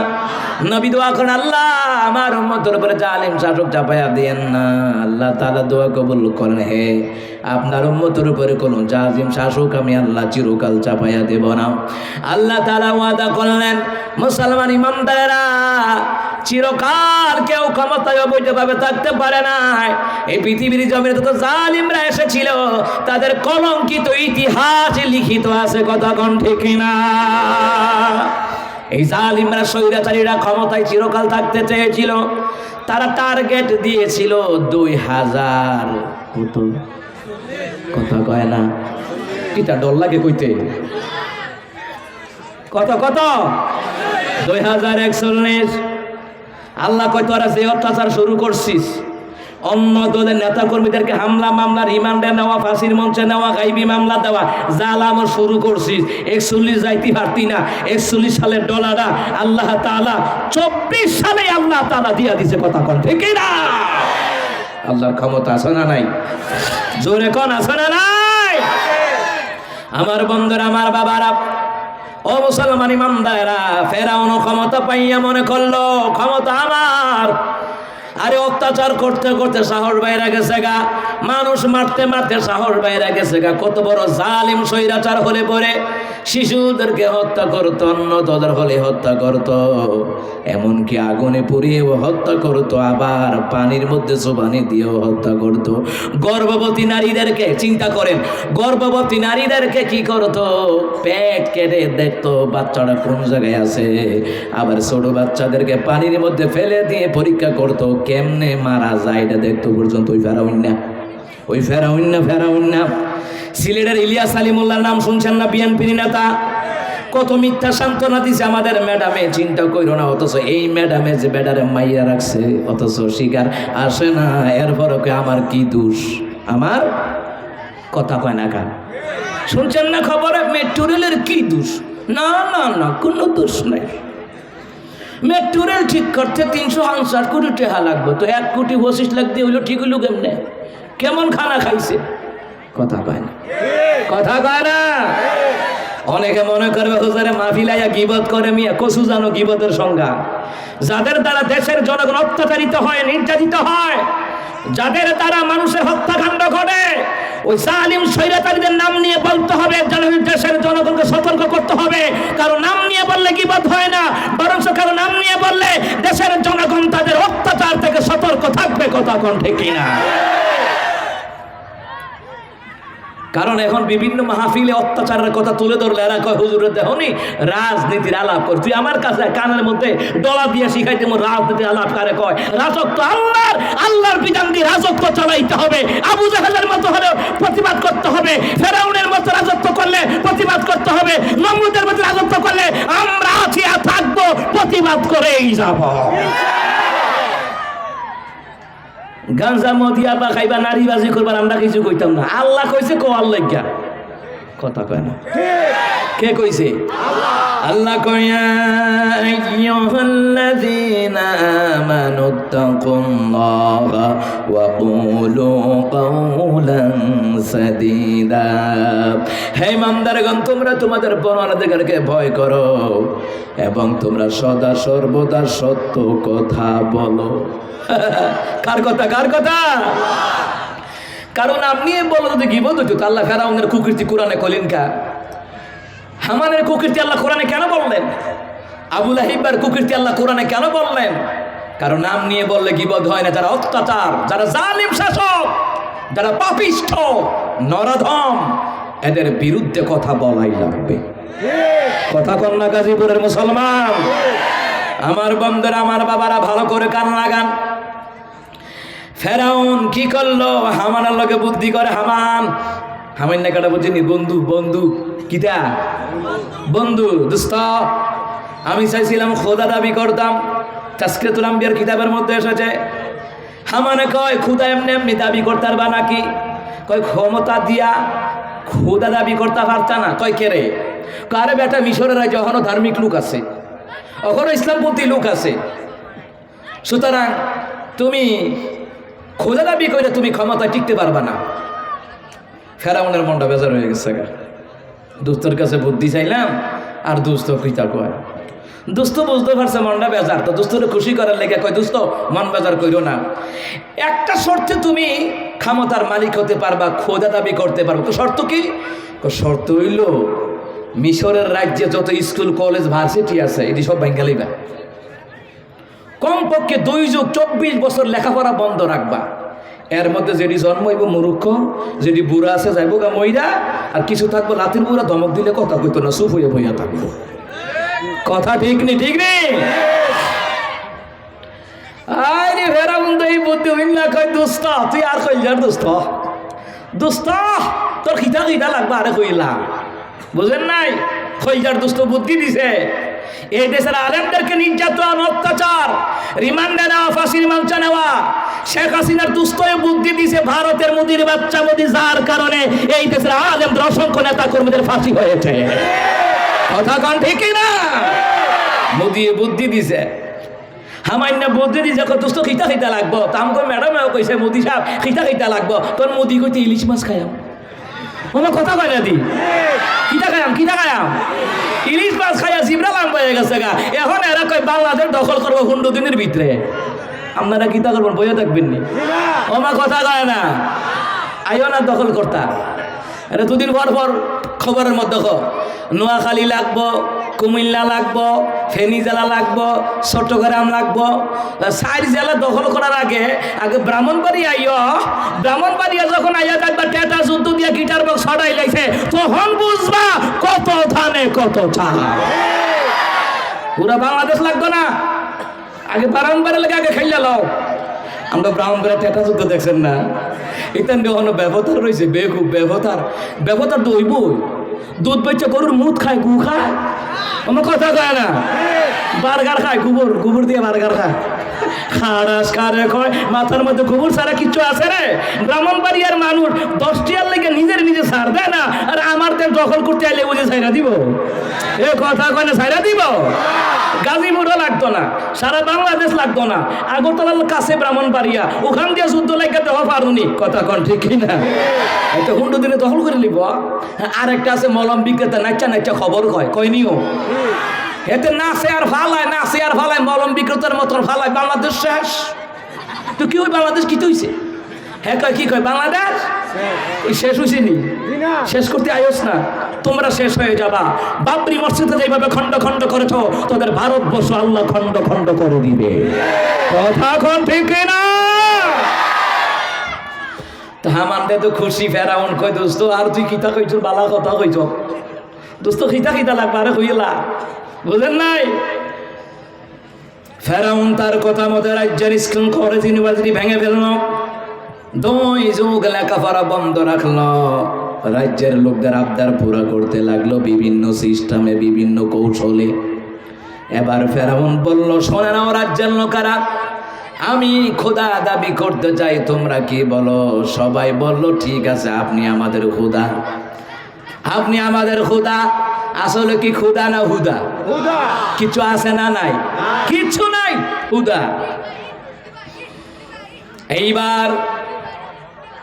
নবী দোয়া করেন, আল্লাহ আমার উম্মতের উপরে জালিম শাসক চাপায়া দেন না। আল্লাহ তাআলা দোয়া কবুল করেন, হে আপনার উম্মতের উপরে কোনো জালিম শাসক আমি আল্লাহ চিরকাল চাপায়া দেব না। আল্লাহ তাআলা ওয়াদা করলেন, মুসলমান ইমানদারেরা, চিরকাল কেউ ক্ষমতায় অবৈধভাবে থাকতে পারে না। এই পৃথিবীর জমিনে তো জালিমরা এসেছিল, তাদের কলঙ্কিত ইতিহাসে লিখিত আছে। কথা কোন ঠিক না? এই জালিমরা, স্বৈরাচারীরা ক্ষমতায় চিরকাল থাকতে চেয়েছিল। তারা টার্গেট দিয়েছিল 2000। কত? কথা কয় না, কিটা ডর লাগে কইতে। কত কত? 2041। আল্লাহ কয় তোরা যে অত্যাচার শুরু করছিস, অন্য দলের নেতা কর্মীদেরকে হামলা মামলা, রিমান্ডে নেওয়া, ফাঁসির মঞ্চে নেওয়া, গাইবি মামলা দেওয়া, জালাম শুরু করছিস। 41 যাইতে পারতি না। 41 সালের ডলারটা আল্লাহ তাআলা 24 সালে আল্লাহ তাআলা দিয়া দিছে। কথা কোন ঠিক না? আল্লাহর ক্ষমতা আছে না নাই? জোরে কোন আছে না নাই? আমার বন্ধুরা, আমার বাবারা, ও মুসলমান ইমানদারেরা, ফেরাউন ক্ষমতা পাইয়া মনে করলো ক্ষমতা আমার। আরে অত্যাচার করতে করতে সাহস বাইরে গেছে গা, মানুষ মারতে মারতে সাহস বাইরে গেছে গা। কত বড় জালিম স্বৈরাচার হলে পরে শিশুদেরকে হত্যা করতো, অন্য দলের হলে হত্যা করতো, এমনকি আগুনে পুড়িয়েও হত্যা করতো, আবার পানির মধ্যে চুবানি দিয়েও হত্যা করতো। গর্ভবতী নারীদেরকে চিন্তা করেন, গর্ভবতী নারীদেরকে কি করতো? পেট কেটে দেখতো বাচ্চাটা কোন জায়গায় আছে। আবার ছোট বাচ্চাদেরকে পানির মধ্যে ফেলে দিয়ে পরীক্ষা করতো কেমনে মারা যায়, এটা দেখতো পর্যন্ত। ওই ফেরাউন না সিলেটের ইলিয়াস আলী মোল্লার নাম শুনছেন না? বিএনপির নেতা। কত মিথ্যা সান্ত্বনা দিছে আমাদের ম্যাডামে, চিন্তা কইরো না। অথচ এই ম্যাডামে যে বেডারে মাইয়া রাখছে, অথচ শিকার আসে না। এরপরও আমার কি দোষ? আমার কথা কয় না কার? শুনছেন না খবরে মেট্রো রেলের কি দোষ? না না না, কোনো দোষ নাই। মেট্রো রেল ঠিক করতে 350 কোটি টাকা লাগবে, তো 1 কোটি 25 লাখ দিয়ে হইলো ঠিক হইলো কেমনে? কেমন খানা খাইছে? কথা কয় না, কথা কয় না। অনেকে মনে করবে হুজুরে মাহফিলাইয়া গীবত করে, মিয়া কসু জানো গীবতের সংজ্ঞা? যাদের দ্বারা দেশের জনগণ অত্যাচারিত হয়, নির্যাতিত হয়, যাদের দ্বারা মানুষের হত্যাকাণ্ড ঘটে, ওই জালিম স্বৈরাচারীদের নাম নিয়ে বলতে হবে, দেশের জনগণকে সতর্ক করতে হবে। কারো নাম নিয়ে বললে গীবত হয় না, বরং কারো নাম নিয়ে বললে দেশের জনগণ তাদের অত্যাচার থেকে সতর্ক থাকবে। কথা কোন ঠিক কিনা? কারণ এখন বিভিন্ন মাহফিলে অত্যাচারের কথা তুলে ধরলে এরা কয় হুজুরের দেহনি রাজনীতির আলাপ কর। তুই আমার কাছে কানের মধ্যে ডলা দিয়ে শিখাই দেবো রাজনীতির আলাপ কারে কয়? রাজত্ব আল্লাহর বিধান দিয়ে রাজত্ব চালাইতে হবে। আবু জাহেলের মতো হলেও প্রতিবাদ করতে হবে, ফেরাউনের মতো রাজত্ব করলে প্রতিবাদ করতে হবে, নমরুদের মতো রাজত্ব করলে আমরা আছি আর থাকবো, প্রতিবাদ করেই যাব। গাঞ্জা মদিয়া বা খাইবা নারীবাজি করবার আমরা কিছু কইতাম না। আল্লাহ কইছে কোয়ার লাগিয়া, কথা কয় না। কে কইছে? আল্লাহ কইয়া আইয়ুহাল্লাযীনা আমানুত্তাকুল্লাহা ওয়া কুলু কাওলান সাদীদা। হে ইমানদারগণ, তোমরা তোমাদের পরওয়ারদিগারকে ভয় করো এবং তোমরা সদা সর্বদা সত্য কথা বলো। কার কথা? কার কথা? কারণ আপনি বলো যদি গীবত হইতো, আল্লাহ ফেরাউনের কুকীর্তি কোরআনে কইলেন কা? হামানের কুকীর্তি আল্লাহ কোরআনে কেন বললেন? আবু লাহিবের কুকীর্তি আল্লাহ কোরআনে কেন বললেন? কারণ নাম নিয়ে বললে গীবত হয় না। যারা অত্যাচার, যারা জালিম শাসক, যারা পাপিষ্ঠ নরাধম, এদের বিরুদ্ধে কথা বলাই লাগবে। কথা কন্যা গাজীপুরের মুসলমান, আমার বন্ধুরা, আমার বাবারা, ভালো করে কান লাগান। ফেরাউন কি করলো? হামানের লগে বুদ্ধি করে। হামান না কাটা বুঝিনি, বন্ধু বন্ধু কিটা বন্ধু দোস্ত। আমি চাইছিলাম খোদা দাবি করতাম, তাসকিরাতুল আম্বিয়ার কিতাবের মধ্যে এসেছে। হামানে কয় খুদা এমনি এমনি দাবি করতে পারবা নাকি? কয় ক্ষমতা দিয়া খুদা দাবি করতে পারতা না। কয় কেরে? কারে বেটা, মিশরের রাজ্যে এখনো ধার্মিক লোক আছে, এখনো ইসলামপন্থী লোক আছে, সুতরাং তুমি খোদা দাবি করে তুমি ক্ষমতা টিকতে পারবা না। ফেরাউনের মনটা বেজার হয়ে গেছে। দোস্তর কাছে বুদ্ধি চাইলাম, আর দোস্ত কিতা কয়? দোস্ত বুঝতে পারছে মনটা বেজার, তো দোস্তরে খুশি করার লেগে কয় দোস্ত মন বেজার কইরো না, একটা শর্তে তুমি ক্ষমতার মালিক হতে পারবা, খোদা দাবি করতে পারবা। তো শর্ত কি? শর্ত হইল মিশরের রাজ্যে যত স্কুল কলেজ ভার্সিটি আছে এটি সব বেঙ্গালিবা। কমপক্ষে 2 যুগ 24 বছর লেখাপড়া বন্ধ রাখবা। এর মধ্যে যেটি জন্ম হইব মূর্খ, যেটি বুড়া আছে যাইব গা মইরা, আর কিছু থাকবো লাতির বুড়া, ধমক দিলে কথা কইতো না, চুপ হইয়া বইয়া থাকবো। কথা ঠিক নেই? ঠিক নেই? আরে ফেরাউন তো এই বুদ্ধি হইলা কয় দোস্ত তুই আর কইলার দোস্ত দোস্ত তোর খিতা খিতা লাগবে আরে কইলা, বুঝেন নাই? কইলার দোস্ত বুদ্ধি দিছে। এই দেশের আলেমদেরকে নির্যাতন, অত্যাচার, রিমান্ডে নেওয়া, ফাঁসির মঞ্চে নেওয়া, শেখ হাসিনার দুস্থ বুদ্ধি দিছে ভারতের মোদির বাচ্চা মোদি, যার কারণে এই দেশের আলেমদের অসংখ্য নেতা কর্মীদের ফাঁসি হয়েছে। কথা কন ঠিক না? মোদি বুদ্ধি দিছে, হামান্য বুদ্ধি দিছে। দোস্ত খিতা খিতা লাগবো, তাম কই ম্যাডাম কইছে মোদি সাহেব খিতা খিতা লাগবো, তোর মোদি কইতে ইলিশ মাছ খায়াম। আমার কথা কয় না দি কিতা খায়াম, কিতা খায়াম? ইলিশ মাছ খাইয়া জিবরা লাং হয়ে গেছে গা। এখন এরা কয় বাংলাদেশ দখল করবো 15 দিনের ভিতরে। আপনারা কিতা করবেন? বইয়া দেখবেন নি? আমার কথা কয় না, আইও না দখল করতা। এটা 2 দিন পর পর খবরের মধ্যে নোয়াখালী লাগবো, কুমিল্লা লাগবো, ফেনী জেলা লাগবো, চট্টগ্রাম লাগবো। 4 জেলা দখল করার আগে ব্রাহ্মণবাড়ি আইও। ব্রাহ্মণবাড়িয়া যখন আইয়া দেখবা টেটা যুদ্ধ দিয়ে গিটার বক্স ছড়াই লাইছে, তখন বুঝবা কত ধানে কত চাল। পুরা বাংলাদেশ লাগতো না, আগে ব্রাহ্মণবাড়ি লাগে আগে খাইলা লও। আমরা ব্রাহ্মণবাড়িয়া টেটা যুদ্ধ দেখছেন না? এখান দিয়ে ব্যবতার রয়েছে, বেকুব ব্যবতার তো হইবই। দুধ বেচে গরুর মুখ খায়, গু খায়। আমার কথা কয় না, বার্গার খায়, গোবর দিয়ে বার্গার খায়। খারাস খারে কয় মাথার মধ্যে গোবর ছাড়া কিচ্ছু আছে রে? ব্রাহ্মণবাড়িয়ার মানুষ 10 টিয়ার লেগে নিজে ছাড় দেয় না, আর আমার দেশ দখল করতে আইলে বুঝে ছাইরা দিব? এ কথা কয় না ছাইরা দিব? গাজীপুরও লাগতো না, সারা বাংলাদেশ লাগতো না, আগরতলার কাছে ব্রাহ্মণবাড়িয়া, ওখান দিয়ে যুদ্ধ লাগে দেওয়া পারুনি। কথা কন ঠিক কিনা? এটা হুন্ডু দিনে দখল করে নিব। আর একটা আছে মলম বিক্রেতা, নাচা খবর কয় নিও এতে নাচে আর ফালায় মলম বিক্রেতার মতন ফালায়, বাংলাদেশ শেষ। তো কি ওই বাংলাদেশ কি হইছে? হ্যাঁ কয় কি কয় বাংলাদেশ শেষ হয়েছে নি? শেষ করতে আয়োস না, তোমরা শেষ হয়ে যাবা। বাবরি মসজিদে যেভাবে খন্ড খন্ড করেছ, তোদের ভারতবর্ষ আল্লাহ খন্ড খন্ড করে দিবে। কথা কোন ঠিক না? হামান দে তো খুশি। ফেরাউন কই দোস্ত আর তুই কিতা কইছ, বালা কথা কইছ দোস্ত, খিতা লাগবে আরে কইলা, বুঝেন নাই? ফেরাউন তার কথা মতো রাজ্যের স্কুল কলেজ ইউনিভার্সিটি ভেঙে ফেলল, 2 যুগ লেখাপড়া বন্ধ রাখলো, রাজ্যের লোকদের আবদার পুরা করতে লাগলো বিভিন্ন সিস্টেমে, বিভিন্ন কৌশলে। এবার ফেরাউন বলল, শোনে নাও রাজ্যের লোকেরা, আমি খোদা দাবি করতে চাই, তোমরা কি বলো? সবাই বলল ঠিক আছে, আপনি আমাদের খোদা, আপনি আমাদের খোদা। আসলে কি খোদা না হুদা? কিছু আছে না নাই? কিছু নাই, হুদা। এইবার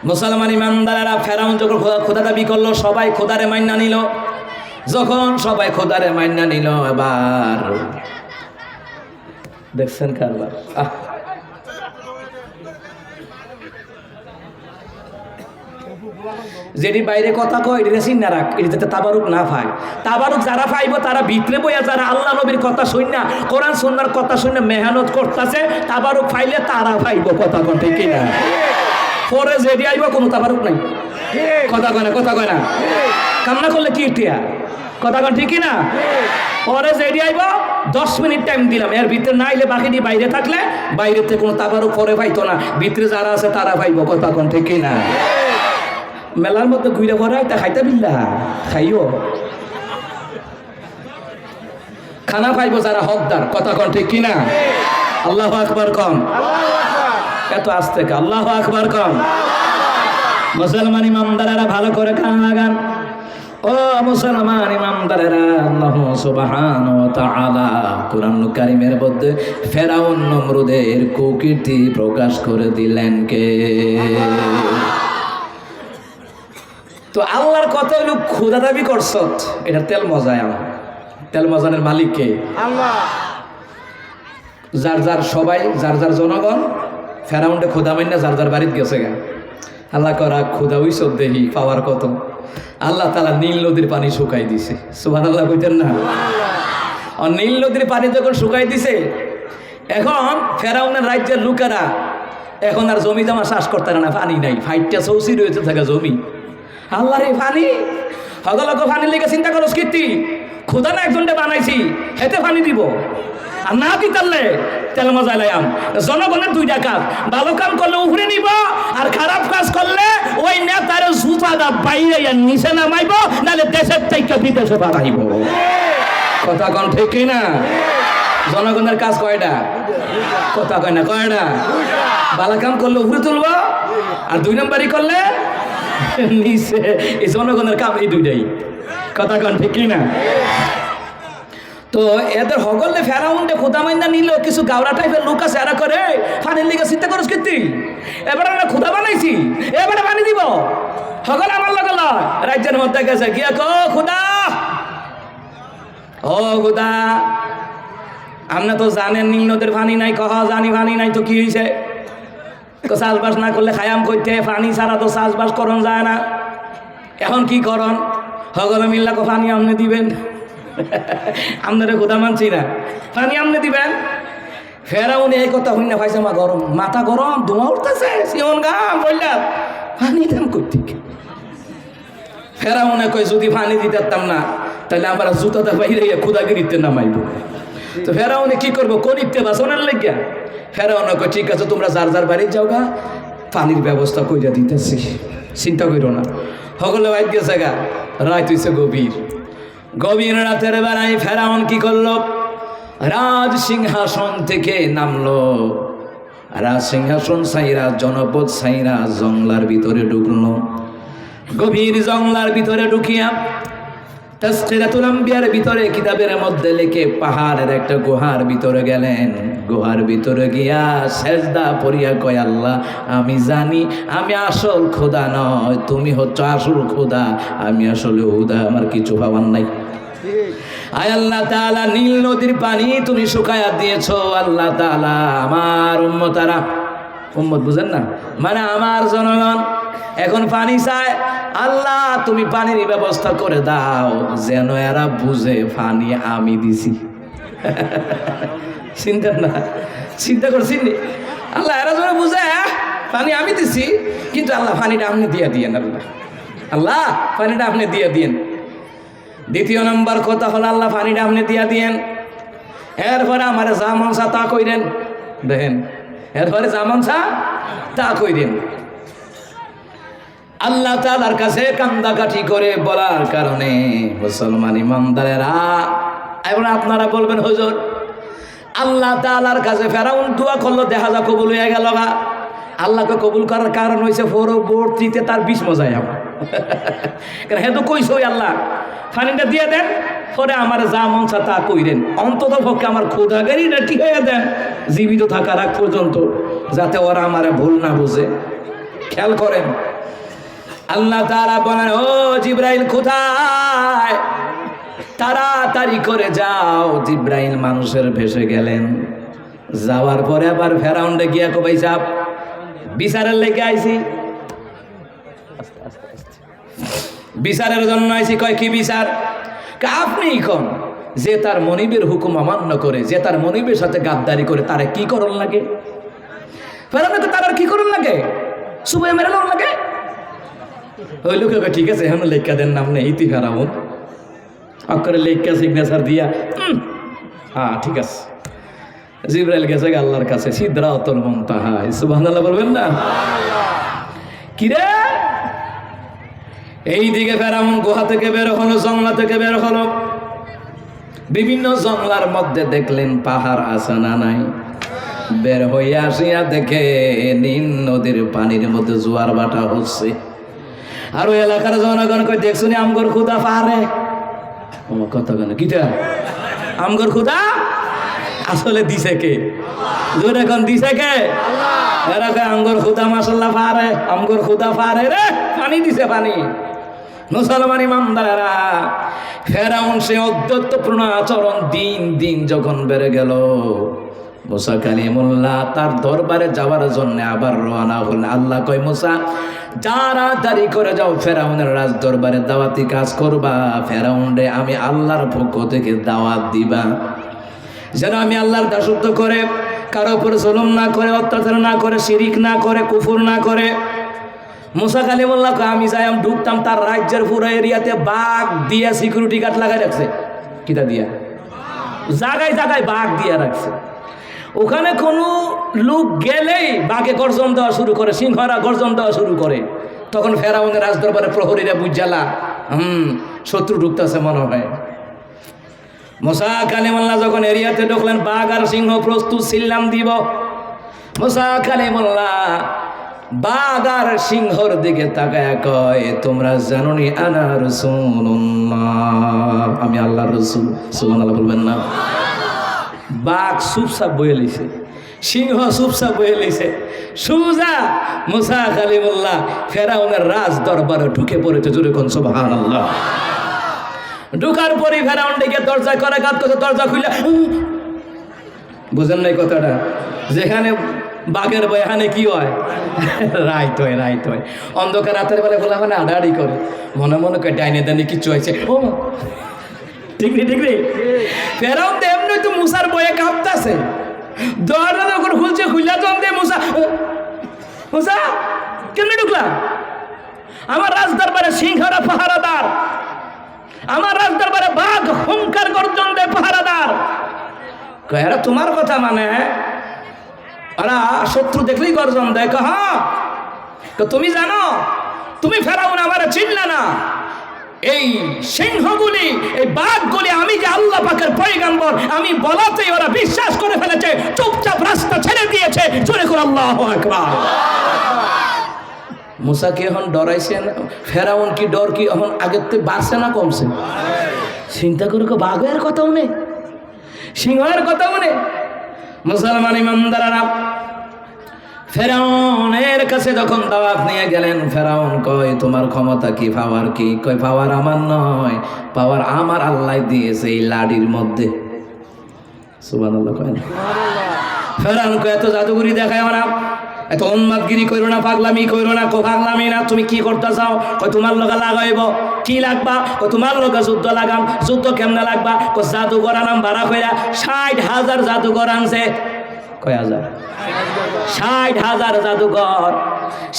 মুসলমান ইমানদারেরা ফেরাউন যখন খোদা দাবি করলো, সবাই খোদারে মাইনা নিল। যখন সবাই খোদারে মাইনা নিল, এবার দেখছেন কারবার। যেটি বাইরে কথা কয় এটা চিন্তা রাখ, এটা তাবারুক না পায়। তাবারুক যারা পাইব তারা ভিতরে বইয়া, যারা আল্লাহ নবীর কথা শুন না, কোরআন সুন্নাহর কথা শুনে মেহনত করতেছে, তাবারুক পাইলে তারা পাইব। কথা কোন ঠিক কিনা? পরে যেটি আইব কোনো তাবারুক নাই। কথা কয় না কামনা করলে কি টিয়া? কথা কোন ঠিক কিনা? পরে যেটি আইব 10 মিনিট টাইম দিলাম, এর ভিতরে না আইলে বাকি দিয়ে বাইরে থাকলে বাইরের থেকে কোনো তাবারুক পরে পাইতো না, ভিতরে যারা আছে তারা পাইব। কথা কোন ঠিক কিনা? মেলার মধ্যে ঘুরে ভরাই তা খাইতে বিল্লা খাইও, খানা পাইব যারা হকদার। কথা কন ঠিক কিনা? আল্লাহু আকবার কম, এত আস্তে কা আল্লাহু আকবার কম। মুসলমান ইমানদারেরা ভালো করে কান লাগান। ও মুসলমান ইমানদারেরা, আল্লাহ সুবহানাহু ওয়া তাআলা কুরআনুল কারীমের মধ্যে ফেরাউন নমরুদের কুকীর্তি প্রকাশ করে দিলেন কে? তো আল্লাহর কথা হইল খোদা দাবি করছ, এটা তেল মজায়। আমার তেল মজানের মালিক কে? আল্লাহ। যার যার জনগণ ফেরাউন্ডে খোদা মাইনা যার যার বাড়িতে গেছে গা। আল্লাহ করা খোদা হইছ দেহি পাওয়ার কত। আল্লাহ তাআলা নীল নদীর পানি শুকাই দিছে। সুবহানাল্লাহ কইতেন না? আর নীল নদীর পানি যখন শুকাই দিছে, এখন ফেরাউনের রাজ্যের লোকেরা এখন আর জমি জমা চাষ করতে না, পানি নাই, 5টা চৌচি রয়েছে থাকা জমি। আল্লাহ রে পানি, হগলক পানি লেগে চিন্তা করো কীর্তি, খোদা না একজনটা বানাইছি, হেতে পানি দিব আর না কি করলে তেল মজা লাইম। জনগণের 2টা কাজ, ভালো কাম করলে উপরে নিব, আর খারাপ কাজ করলে ওই নেতার জুতাটা বাইরে নিচে নামাইব, নাহলে দেশের থেকে বিদেশে বাড়াইব। কথা কন ঠিক কিনা? জনগণের কাজ কয়টা? কথা কয় না, কয়টা? ভালো কাম করলে উপরে তুলব, আর 2 নম্বরই করলে নিচে। এই জনগণের কাম এই 2টাই। কথা কন ঠিক কিনা? তো এদের হগলে ফেরাউন্ডে খোদা মাইনা নিল, কিছু গাওরা টাইপের লোক আছে, এরা করে পানির লিগে চিন্তা করছ কীর্তি, এবারে আমরা খোদা বানাইছি, এবারে পানি দিব। হগল আমার লগল রাজ্যের মধ্যে গেছে গিয়া কো খোদা, ও খোদা, আপনি তো জানেন নীল নদের পানি নাই। কহ জানি পানি নাই, তো কি হয়েছে? চাষবাস না করলে খায়াম করতে, পানি ছাড়া তো চাষবাস করন যায় না। এখন কি করন? হগলে মিল্লা কো পানি আপনি দিবেন। আপনারা খোদা মানছি না, পানি আপনি দিবেন। ফেরাউন এই কথা হই না, পাইছে মা গরম, মাথা গরম, ধোঁয়া উঠতেছে, সিমন গাম বললা পানি দাম করতে। ফেরাউনে কই যদি পানি দিতাম না তাহলে আমরা জুতাটা বাইরে খুদাগিরিতে নামাইব। তো ফেরাউনে কি করবো? করিতে বাসনের লেগিয়া। ফেরাউনে কই ঠিক আছে, তোমরা যার যার বাড়ি যাও গা, পানির ব্যবস্থা কইরা দিতেছি, চিন্তা করো না। সকলে বাইর গেছে গা, রাত হইছে গভীর। গভীর রাতের বেলায় ফেরাউন কি করলো? রাজ সিংহাসন থেকে নামলো, রাজ সিংহাসন সাইরা জনপদ সাইরা জংলার ভিতরে ঢুকলো। গভীর জংলার ভিতরে ঢুকিয়া তাসকিরাতুল আম্বিয়ার ভিতরে কিতাবের মধ্যে লিখে পাহাড়ের একটা গুহার ভিতরে গেলেন। গুহার ভিতরে গিয়া সেজদা পড়িয়া কয়, আল্লাহ আমি জানি আমি আসল খোদা নয়, তুমি হচ্ছ আসল খোদা, আমি আসলে হুদা, আমার কিছু পাওয়ার নাই। আয় আল্লাহ তাআলা, নীল নদীর পানি তুমি শুকায়া দিয়েছো। আল্লাহ তাআলা, আমার উম্মতারা, উম্মত বুঝেন না, মানে আমার জনগণ এখন পানি চায়। আল্লাহ তুমি পানির ব্যবস্থা করে দাও যেন এরা বুঝে পানি আমি দিছি। চিন্তা না, চিন্তা করছি আল্লাহ, এরা যেন বুঝে পানি আমি দিছি, কিন্তু আল্লাহ পানিটা আপনি দিয়ে দিয়েন। আল্লাহ আল্লাহ পানিটা আপনি দিয়ে দিয়েন। দ্বিতীয় নম্বর কথা হলো আল্লাহ পানিটা আপনি দিয়া দিয়েন। এরপরে আমার যা মনসা তা কইরেন, দেখেন এরপরে যা মনসা তা কইরেন। আল্লাহ তাআলার কাছে কান্দাকাটি করে বলার কারণে মুসলমান ইমানদারেরা, এবার আপনারা বলবেন হুজুর আল্লাহ তাআলার কাছে ফেরাউন দোয়া করলো, দেখা যা কবুল হয়ে গেল। আল্লাহকে কবুল করার কারণ হয়েছে পরবর্তীতে তার বিষ মজায় আমার, কারণ হে তো কইছো আল্লাহ পানিটা দিয়ে দেন, পরে আমার যা মনসা তা কইরেন, অন্তত পক্ষে আমার খোদাগারিটা ঠিক হয়ে দেন জীবিত থাকার আগ পর্যন্ত, যাতে ওরা আমার ভুল না বুঝে। খেয়াল করেন, আল্লাহ তাআলা বলেন, ও জিবরাইল কোথায়, তাড়াতাড়ি করে যাও। জিবরাইল মানুষের ভেসে গেলেন। যাওয়ার পরে আবার ফেরাউন্ডে গিয়া কবাই সাপ বিচারের লেগে আইছি, বিচারের জন্য আইছি। কয় কি বিচার? আপনি কোন যে তার মনিবের হুকুম অমান্য করে, যে তার মনিবের সাথে গাদ্দারি করে, তারে কি করণ লাগে? ফেরাউন তো তার কি করণ লাগে? সুবে মেরে লন লাগে। ওই লোকে ঠিক আছে, এখন লেখা দেন নাম নেই ইতি ফেরাউন, অক্ষরে লেখা সিগনেচার দিয়া হ্যাঁ ঠিক আছে। জিবরাইল গেছে আল্লাহর কাছে, সিদরাতুল মুনতাহা, সুবহানাল্লাহ বলবেন না? কিরে এই দিকে ফেরাউন গুহা থেকে বের হলো, জংলা থেকে বের হলো। বিভিন্ন জংলার মধ্যে দেখলেন পাহাড় আছে না নাই। বের হইয়া আসিয়া দেখে নীল নদীর পানির মধ্যে জোয়ার ভাটা হচ্ছে। আর ওই এলাকার জনগণ কই, দেখছুনি আমগর খুদা পাহাড়ে। ও কথা কেন কিটা আমগর খুদা আসলে দিছে কে? জোর এখন দিছে কে? এরা কয় আমগর খুদা মাশাআল্লাহ পাহাড়ে, আমগর খুদা পাহাড়ে রে, পানি দিছে পানি। মুসলমান ইমানদারেরা, ফেরাউন সে অদ্যত্বপূর্ণ আচরণ দিন দিন যখন বেড়ে গেল, মুসা কালিমুল্লাহ তার দরবারে যাওয়ার জন্য আবার রওনা হলেন। আল্লাহ কয়, মুসা তাড়াতাড়ি করে যাও, ফেরাউনের রাজ দরবারে দাওয়াতি কাজ করবা। ফেরাউন রে আমি আল্লাহর পক্ষ থেকে দাওয়াত দিবা, যেন আমি আল্লাহর দাসত্ব করে, কারো উপর জুলুম না করে, অত্যাচার না করে, শিরিক না করে, কুফর না করে। মুসা কালিমুল্লাহ আমি যাই, আমি ঢুকতাম তার রাজ্যের পুরো এরিয়াতে বাঘ দিয়া সিকিউরিটি গার্ড লাগাই রাখছে। কিটা দিয়া? জায়গায় জায়গায় বাঘ দিয়া রাখছে। ওখানে কোনো লোক গেলেই বাঘে গর্জন দেওয়া শুরু করে, সিংহরা গর্জন দেওয়া শুরু করে। তখন ফেরাউনের রাজদরবারে প্রহরীরা বুঝালা শত্রু ঢুকতেছে মনে হয়। মুসা কালিমুল্লাহ যখন এরিয়াতে ঢুকলেন, বাঘ আর সিংহ প্রস্তুত ছিলাম দিব। মুসা কালিমুল্লাহ বাঘ আর সিংহর দিকে তাকায় কয়, তোমরা জানোনি আনা রাসূলুল্লাহ, আমি আল্লাহর রাসূল। সুবহানাল্লাহ বলবেন না? বাঘ চুপচাপ বয়ে লইছে, সিংহ চুপচাপ বয়ে লইছে। সুজা মুসা কালিমুল্লাহ ফেরাউনের রাজ দরবারে ঢুকে পড়েছে। জোরে কোন সুবহানাল্লাহ। ঢুকার পরই ফেরাউন ডেকে দরজা করে কাজ করছে, দরজা খুলে। বুঝেন নাই কথাটা? যেখানে বাঘের বয়ানে কি হয়, রাইট হয়, রাইট হয়। অন্ধকার রাতের বেলা বলা মানে আড়াআড়ি করে, মনে মনে করে ডাইনে ডাইনে কিছু হয়েছে। ও ঠিক নেই, ঠিক নেই। ফেরাউন তো এমনি তো মুসার বয়ে কাঁপতেছে। দরজা যখন খুলছে, খুললা তো দে মুসা, মুসা কেমনি ঢুকলা? আমার রাজ দরবারে সিংহরা পাহারাদার, আমার রাজ দরবারে বাঘ হুঙ্কার গর্জন দেয় পাহারাদার। এরা তোমার কথা মানে? ওরা শত্রু দেখলেই গর্জন দেয়। হ্যাঁ, তুমি জানো তুমি ফেরাউন আমারে চিনলা না, এই সিংহগুলি, এই বাঘগুলি আমি যে আল্লাহ পাকের পয়গম্বর আমি বলাতেই ওরা বিশ্বাস করে ফেলেছে, চুপচাপ রাস্তা ছেড়ে দিয়েছে। জোরে করে আল্লাহু আকবার। মুসাকে এখন ডরাইছেন, ফেরাউন কি ডর কি এখন আগের থেকে বাড়ছে না কমছে? চিন্তা করে বাঘের কথাও নেই, সিংহের কথাও নেই। মুসলমান ইমানদাররা ফেরাউনের কাছে যখন দাওয়াত নিয়ে গেলেন, ফেরাউন কয় তোমার ক্ষমতা কি, পাওয়ার কি? কয় পাওয়ার আমার নয়, পাওয়ার আমার আল্লাহ দিয়েছে এই লাঠির মধ্যে। সুবহানাল্লাহ কয় না? ফেরাউন কয় এত জাদুগুরি দেখায় না, এত উন্মাদগিরি কইরো না, পাগলামি কইরো না। কো পাগলামি না, তুমি কি করতে চাও? কয় তোমার লগা লাগাইব। কি লাগবা? কয় তোমার লগা যুদ্ধ লাগাম। যুদ্ধ কেমনে লাগবা? কয় জাদুঘর আনাম ভাড়া কইরা। 60,000 জাদুঘর আনছে। কয় হাজার? 60,000 জাদুঘর।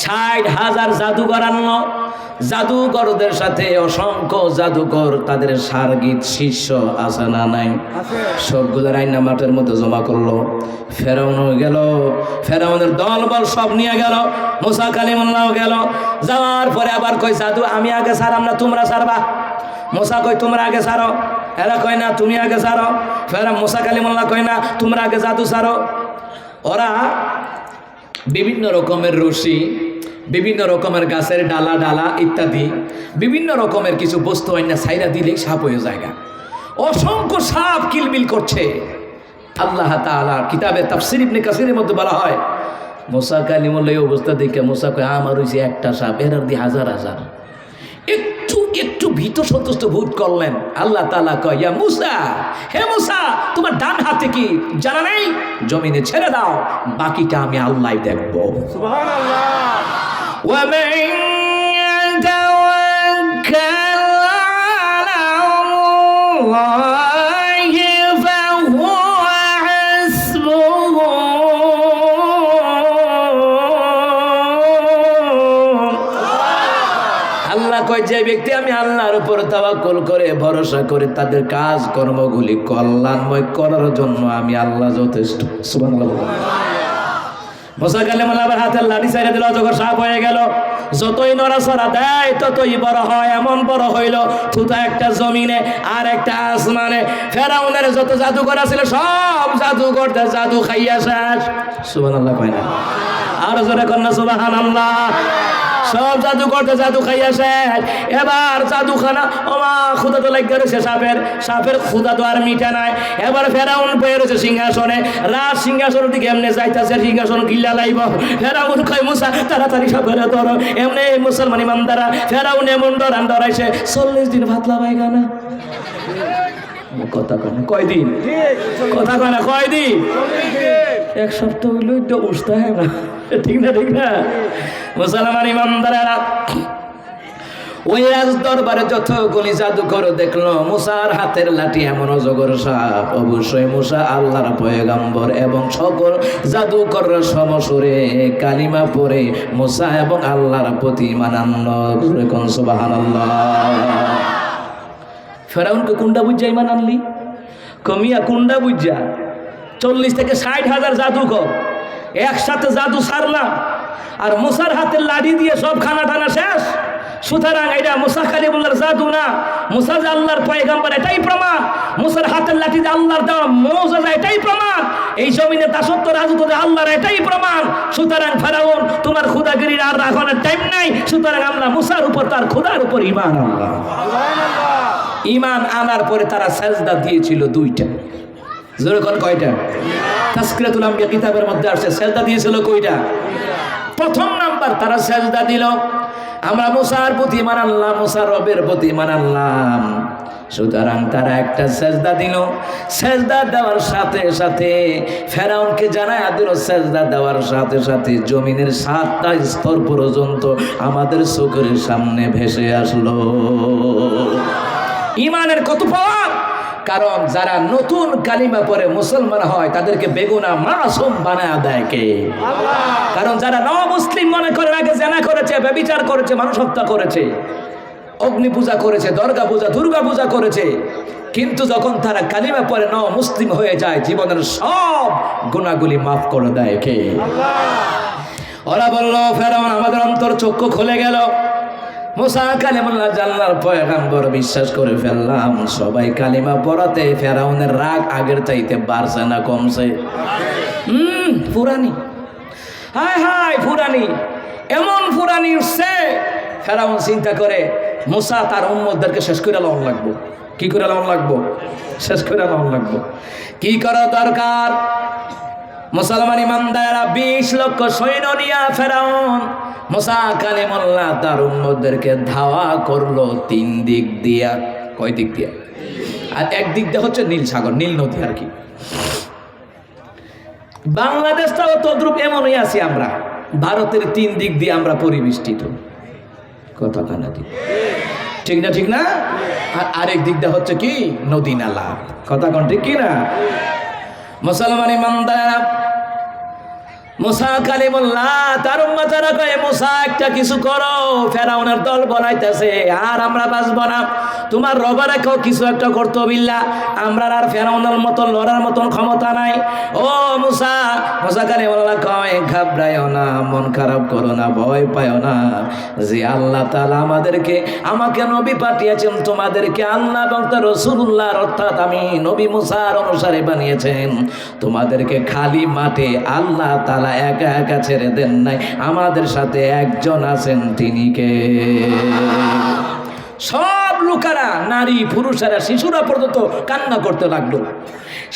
60,000 জাদুঘর আনলো। জাদুঘরদের সাথে অসংখ্য জাদুঘর, তাদের সার্গিত শিষ্য আছে না নাই? সবগুলোর আইনা মাঠের মধ্যে জমা করলো। ফেরাউন গেল, ফেরাউনের দল বল সব নিয়ে গেল। মুসা কালিমুল্লাহ গেল। যাওয়ার পরে আবার কই জাদু আমি আগে ছাড়াম না, তোমরা ছাড়বা। মুসা কই তোমরা আগে ছাড়ো, এরা কয় না তুমি আগে ছাড়ো। মুসা কালিমুল্লাহ কয় না তোমরা আগে জাদু ছাড়ো। ওরা বিভিন্ন রকমের রশি, বিভিন্ন রকমের গাছের ডালা ডালা ইত্যাদি বিভিন্ন রকমের কিছু বস্তু আইনা ছাইরা দিলেই সাপ হয়ে জায়গা। অসংখ্য সাপ কিলবিল করছে। আল্লাহ তাআলা কিতাবে তাফসীর ইবনে কাসিরের মধ্যে বলা হয়, মুসা কালিমুল্লাহ এই অবস্থা দেখে মুসা কয় আমার হইছে একটা সাপ, এর দিয়ে হাজার হাজার। একটু ভীত সন্তুষ্ট বোধ করলেন। আল্লাহ তাআলা কয় ইয়া মুসা, হে মুসা তোমার ডান হাতে কি জানা নেই? জমিনে ছেড়ে দাও, বাকিটা আমি আল্লাহ দেখব। সুবহানাল্লাহ। ওয়া মান ইয়াতাওয়াক্কাল আলাল্লাহি ফাহুয়া হাসবুহু। আল্লাহ কয় যে ব্যক্তি আমি আল্লাহর উপর তাওয়াক্কুল করে ভরসা করে তাদের কাজ কর্মগুলি কল্যাণময় করার জন্য আমি আল্লাহ যথেষ্ট। সুবহানাল্লাহ। মুসা কালিমুল্লাহ আবার হাতের লাঠি ছেড়ে দিল, অজগর সাপ হয়ে গেল। যতই নড়াচড়া দেয় ততই বড় হয়। এমন বড় হইল থুতা একটা জমিনে আর একটা আসমানে। ফেরাউনের যত জাদুঘর ছিল সব জাদুঘর জাদু খাইয়া শেষ। সুবহানাল্লাহ কয় না? আর জোরে কন্যা সুবহানাল্লাহ। সব জাদু করতে জাদু খাইয়া শেষ। এবার জাদুখানা ওমা খুদা তো লাগিয়ে রয়েছে সাপের, সাপের খুদা তো আর মিটা নাই। এবার ফেরাউন বয়ে রয়েছে সিংহাসনে, রাজ সিংহাসনের দিকে এমনি যাইতেছে, সিংহাসন গিল্লা লাইব। ফেরাউন কয় মুসা তাড়াতাড়ি সাপের ধরো। এমনি মুসলমান ইমানদারা ফেরাউন এমন ডরান ডরাইছে 40 দিন ভাতলা পায়খানা। কথা কয় না কয়দিন? কথা কয় না কয়দিন? 1 সপ্তাহ হইলেই তো উঠতে হয় না। ঠিক না? ঠিক না? মুসলমান ইমানদারেরা ওই রাজ দরবারে যতগুলি জাদুকর দেখলো মুসার হাতের লাঠি এমন অজগর সাপ, অবশ্যই মুসা আল্লাহর পয়গম্বর এবং সকল জাদুকররা সমসুরে কালিমা পড়ে মুসা এবং আল্লাহর প্রতি মানান্ন কোন সুবহানাল্লাহ। ফেরাউনকে কুন্ডা বুঝা ইমান আনলি? কমিয়া কুন্ডা বুঝা 40 থেকে 60,000 জাদুকর একসাথে জাদু ছাড়লাম, আর মুসার হাতের লাঠি দিয়ে সব খানা টানা শেষ। সুতরাং এটা মুসা কালিমুল্লাহর জাদু না, মুসা যে আল্লাহর পয়গম্বর এটাই প্রমাণ। মুসার হাতের লাঠি যে আল্লাহর দেওয়া মুজিজা এটাই প্রমাণ। এই জমিনে দাসত্ব রাজত্ব যে আল্লাহর এটাই প্রমাণ। সুতরাং ফেরাউন তোমার খুদাগিরির আর রাখনের টাইম নাই। সুতরাং আমরা মুসার উপর তার খুদার উপর ঈমান আনলাম। সুবহানাল্লাহ। ঈমান আনার পরে তারা সেজদা দিয়েছিল 2টা। জোরে কোন কয়টা? তাসকিরাতুল আম্বিয়া কিতাবের মধ্যে আসছে সেজদা দিয়েছিল কয়টা? প্রথম নাম্বার তারা সেজদা দিল। আমরা মুসার প্রতি ঈমান আনলাম, মুসার রবের প্রতি ঈমান আনলাম। সুতরাং তারা একটা সেজদা দিল। সেজদা দেওয়ার সাথে সাথে ফেরাউনকে জানায় দিল, সেজদা দেওয়ার সাথে সাথে জমিনের 7টা স্তর পর্যন্ত আমাদের চোখের সামনে ভেসে আসলো। ঈমানের কত পাওয়ার! কারণ যারা নতুন কালিমা পড়ে মুসলমান হয় তাদেরকে বেগুনা মাসুম বানায় দেয় কে? আল্লাহ। কারণ যারা মুসলিম মনে করে আগে জেনা করেছে, ব্যভিচার করেছে, মানুষ হত্যা করেছে, অগ্নি পূজা করেছে, দরগা পূজা, দুর্গা পূজা করেছে, কিন্তু যখন তারা কালিমা পড়ে মুসলিম হয়ে যায় জীবনের সব গুনাহগুলি মাফ করে দেয় কে? আল্লাহ। ওরা বলল ফেরাউন আমাদের অন্তর চক্ষু খুলে গেল। মুসা কালিমুল্লাহ আল্লাহর পয়গম্বর বিশ্বাস করে ফেললাম। সবাই কালিমা পড়াতে ফেরাউনের রাগ আগের চাইতে বাড়ছে না কমছে? ফুরানি, হায় হায় ফুরানি, এমন ফুরানি উঠছে। ফেরাউন চিন্তা করে মুসা তার উম্মতদেরকে শেষ করে লাউন লাগবো। কি করে লাউন লাগবো? শেষ করে লাউন লাগবো। কি করা দরকার? মুসলমান ইমানদাররা 20 লক্ষ সৈন্য নিয়ে ফেরাউন মুসা কালিমুল্লাহ তার উম্মতদেরকে ধাওয়া করলো 3 দিক দিয়া। কয় দিক দিয়া? আর এক দিক দিয়ে হচ্ছে নীল সাগর, নীল নদী আর কি। বাংলাদেশটাও তদ্রুপ এমনই আছি আমরা। ভারতের 3 দিক দিয়ে আমরা পরিবেষ্টিত। কথা কানা দিক, ঠিক না? ঠিক না? আর আরেক দিক দিয়ে হচ্ছে কি? নদী নালা। কথা কোন ঠিক কি না? মুসলমান ইমানদাররা মুসা কালিমুল্লাহ তার উম্মতরা কয় মুসা একটা কিছু করো, ফেরাউনের দল বনাইতেছে আর আমরা বাঁচব না। তোমার রবারে কেউ কিছু একটা করতে বিল্লা, আমরা আর ফেরাউনের মতন লড়ার মতন ক্ষমতা নাই। ও মুসা, মুসা কালিমুল্লাহ কয় ঘাবড়ায়ও না, মন খারাপ করো না, ভয় পায়ও না। যে আল্লাহ তাআলা আমাকে নবী পাঠিয়েছেন, তোমাদেরকে আল্লাহ এবং তার রাসূলুল্লাহর অর্থাৎ আমি নবী মুসার অনুসারে বানিয়েছেন। তোমাদেরকে খালি মাঠে আল্লাহ তাআলা একা একা ছেড়ে দেন নাই, আমাদের সাথে একজন আছেন, তিনি কে? সব লোকেরা, নারী পুরুষেরা শিশুরা পর্যন্ত কান্না করতে লাগলো।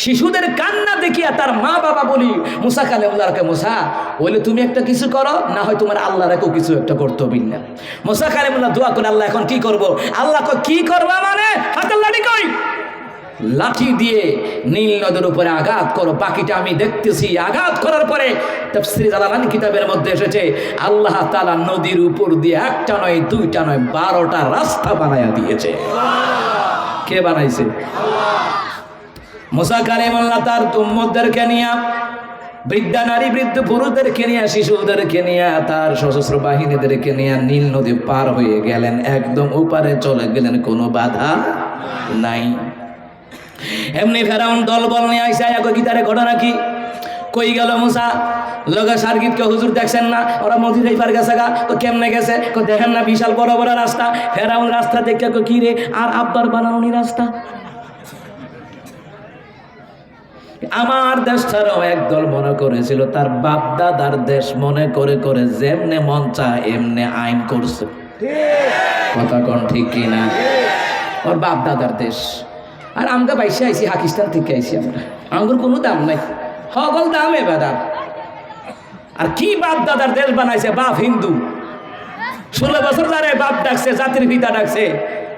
শিশুদের কান্না দেখিয়া তার মা বাবা বলি মুসা কালিমুল্লাহকে, মুসা বলে তুমি একটা কিছু করো, না হয় তোমার আল্লাহর কেউ কিছু একটা করতে হবে না। মুসা কালিমুল্লাহ দোয়া করে, আল্লাহ এখন কি করব? আল্লাহ কয় কি করবা মানে? হাতের লাঠি কই? লাঠি দিয়ে নীল নদের উপরে আঘাত করো, বাকিটা আমি দেখতেছি। আঘাত করার পরে তাফসীর জালালানী কিতাবের মধ্যে এসেছে আল্লাহ তাআলা নদীর উপর দিয়ে একটা নয়, দুইটা নয়, 12টা রাস্তা বানায়া দিয়েছে। কে বানাইছে? মুসা কালিমুল্লাহ তার উম্মতদেরকে নিয়ে, বৃদ্ধা নারী বৃদ্ধ পুরুষদেরকে নিয়ে, শিশুদেরকে নিয়ে, তার সশস্ত্র বাহিনীদেরকে নিয়ে নীল নদী পার হয়ে গেলেন, একদম ওপারে চলে গেলেন, কোনো বাধা নাই। এমনি ফেরাউন দল বল নিয়ে আইসা গীতারে ঘটনা কি? কই গেল মুসা? লগা সার্কিটকে হুজুর দেখছেন না, ওরা মসজিদ এইবার গেছে গা। কেমনে গেছে? দেখেন না বিশাল বড় বড় রাস্তা। ফেরাউন রাস্তা দেখে কি রে? আর আব্বার বানানোনি রাস্তা। আমার দেশটারও একদল মনে করেছিল তার বাপ দাদার দেশ, মনে করে করে যেমনে মন চায় এমনে আইন করছে। কথা কোন ঠিক কিনা? ওর বাপ দাদার দেশ। আর আমরা বাইসে আইসি পাকিস্তান থেকে আইসি, আমাদের কোনো দাম নাই, সকল দামে বেদার। আর কি বাপ দাদার দেশ বানাইছে? বাপ হিন্দু, 16 বছর যারে বাপ ডাকছে, জাতির পিতা ডাকছে,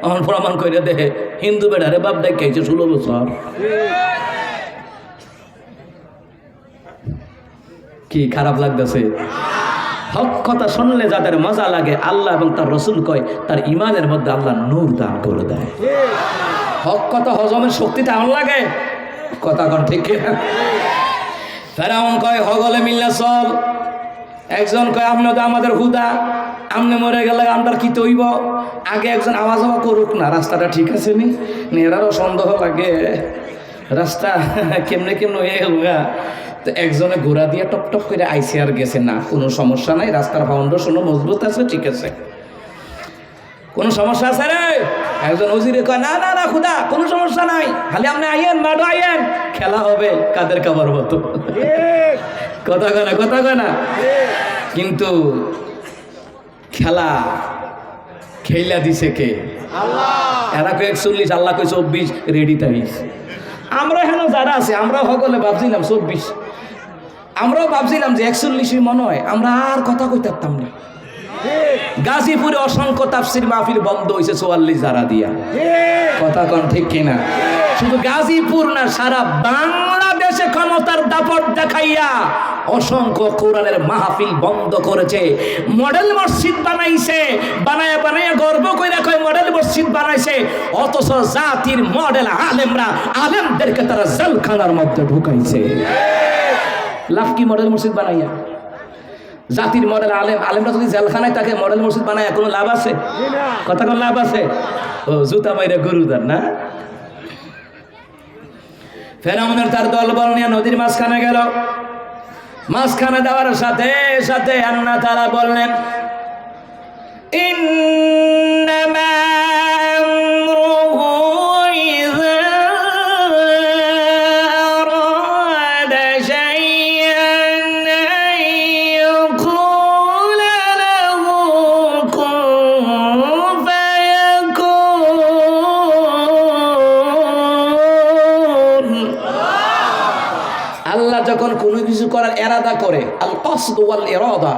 এখন প্রমাণ করে দেখে হিন্দু বেড়ারে বাপ ডাকাইছে 16 বছর। কি খারাপ লাগতেছে? হক কথা শুনলে যাদের মজা লাগে, আল্লাহ এবং তার রসুল কয় তার ইমানের মধ্যে আল্লাহ নূর দান করে দেয়। হক কথা হজমের শক্তিটা এমন লাগে। কথা কন ঠিক কিনা? ফেরাউন কয় হগলে মিল্লা চল। একজন কয় আপনি তো আমাদের হুদা, আমনে মরে গেলে আমরা কি তৈব? আগে একজন আওয়াজ করুক না, রাস্তাটা ঠিক আছে নি? এরারও সন্দেহ লাগে রাস্তা কেমনে কেমনে হয়ে গেল গা। তো একজনে ঘোড়া দিয়ে টপ টপ করে আইসি আর গেছে, না কোনো সমস্যা নাই, রাস্তার ফাউন্ডেশনও মজবুত আছে, ঠিক আছে, কোনো সমস্যা আছে রে? একজন উজিরে কয় না না না খুদা, কোনো সমস্যা নাই, খালি আপনি আইয়েন, মাডো আইয়েন, খেলা হবে কাদের কাবার মতো। কথা কয় না, কথা কয় না। কিন্তু খেলা খেলা দিছে কে? আল্লাহ। এরা কয় 41, আল্লাহ কয় 24, রেডি থাইস। আমরা হেন যারা আছে আমরাও সকলে ভাবছিলাম 24, আমরাও ভাবছিলাম যে 41 মনে হয়, আমরা আর কথা কইতে পারতাম না। গাজীপুরে অসংখ্য তাফসির মাহফিল বন্ধ হয়েছে 44 যারা দিয়া। কথা কন ঠিক কিনা? শুধু গাজীপুর না, সারা বাংলাদেশে ক্ষমতার দাপট দেখাইয়া অসংখ্য কোরআনের মাহফিল বন্ধ করেছে। মডেল মসজিদ বানাইছে, বানায়া বানায়া গর্ব কইরা কয় মডেল মসজিদ বানাইছে, অথচ জাতির মডেল আলেমরা, আলেমদেরকে তারা জেলখানার মধ্যে ঢুকাইছে। লাভ কি মডেল মসজিদ বানাইয়া? জাতির মডেল আলেম, আলেমরা যদি জেলখানায় তাকে মডেল মসজিদ বানায় কোনো লাভ আছে? কথা কোন লাভ আছে? ও জুতা মাইরা গরুদার না। ফেরাউনের তার দলবল নিয়ে নদীর মাঝখানে গেল। মাঝখানে দেওয়ার সাথে সাথে আল্লাহ তাআলা বললেন করার এরাদা করে, আল কসদ ওয়াল ইরাদা,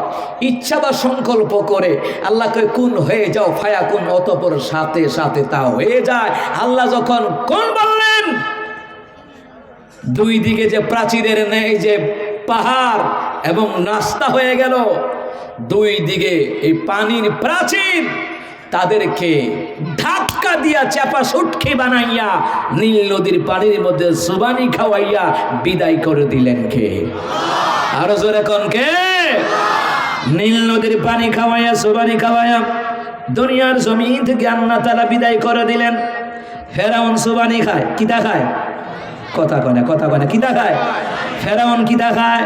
ইচ্ছা বা সংকল্প করে, আল্লাহকে কুন হয়ে যাও ফায়াকুন, অতঃপর সাথে সাথে তা হয়ে যায়। আল্লাহ যখন কোন বললেন, দুই দিকে যে প্রাচীরের নেই যে পাহাড় এবং নাস্তা হয়ে গেল, দুই দিকে এই পানির প্রাচীর, তাদেরকে ধাক্কা দিয়া চাপা সুটকি বানাইয়া নীল নদীর পানির মধ্যে সুবানি খাওয়াইয়া বিদায় করে দিলেন কে? আরো জোরে কোন কে? নীল নদীর পানি খাওয়াইয়া সুবানি খাওয়াইয়া দুনিয়ার জমিন থেকে আল্লাহ তাআলা বিদায় করে দিলেন। ফেরাউন সুবানি খায়, কিতা খায়? কথা কয় না, কথা কয় না, কিতা খায়? ফেরাউন কিতা খায়?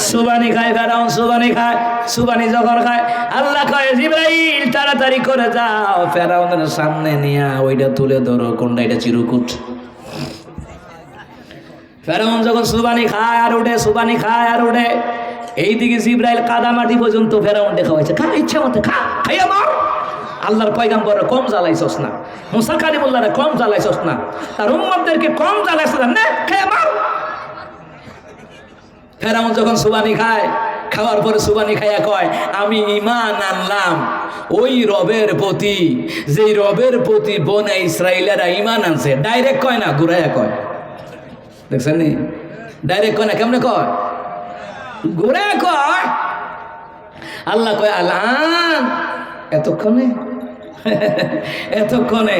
সুবানি খায়। ফেরাউন সুবানি খায়। সুবানি যখন খায়, আল্লাহ কয় জিবরাইল তাড়াতাড়ি করে যাও, ফেরাউনের সামনে নিয়া ওইটা তুলে ধরো, কোনটা? এটা চিরকুট। ফেরাউন যখন সুবানি খায় আর উঠে, সুবানি খায় আর উঠে, এইদিকে জিবরাইল কাদামাটি পর্যন্ত ফেরাউন দেখা হয়েছে, খা ইচ্ছা মতো খা, খাইয়া মার। আল্লাহর পয়গাম্বরে কম জ্বালাইছস না, মুসা কালিমুল্লাহরে কম জ্বালাইছস না, তার উম্মতদেরকে কম জ্বালাইছস না, খাইয়া মার। ফেরাউন যখন সুবানি খায়, খাওয়ার পরে সুবানি খাইয়া কয়, আমি ঈমান আনলাম ওই রবের প্রতি, যেই রবের প্রতি বনে ইসরাইলেরা ঈমান আনছে। ডাইরেক্ট কয় না, ঘুরাইয়া কয়। দেখছেন নি? ডাইরেক্ট কয় না, কেমনে কয়? ঘুরাইয়া কয়। আল্লাহ কয় আলান, এতক্ষণে এতক্ষণে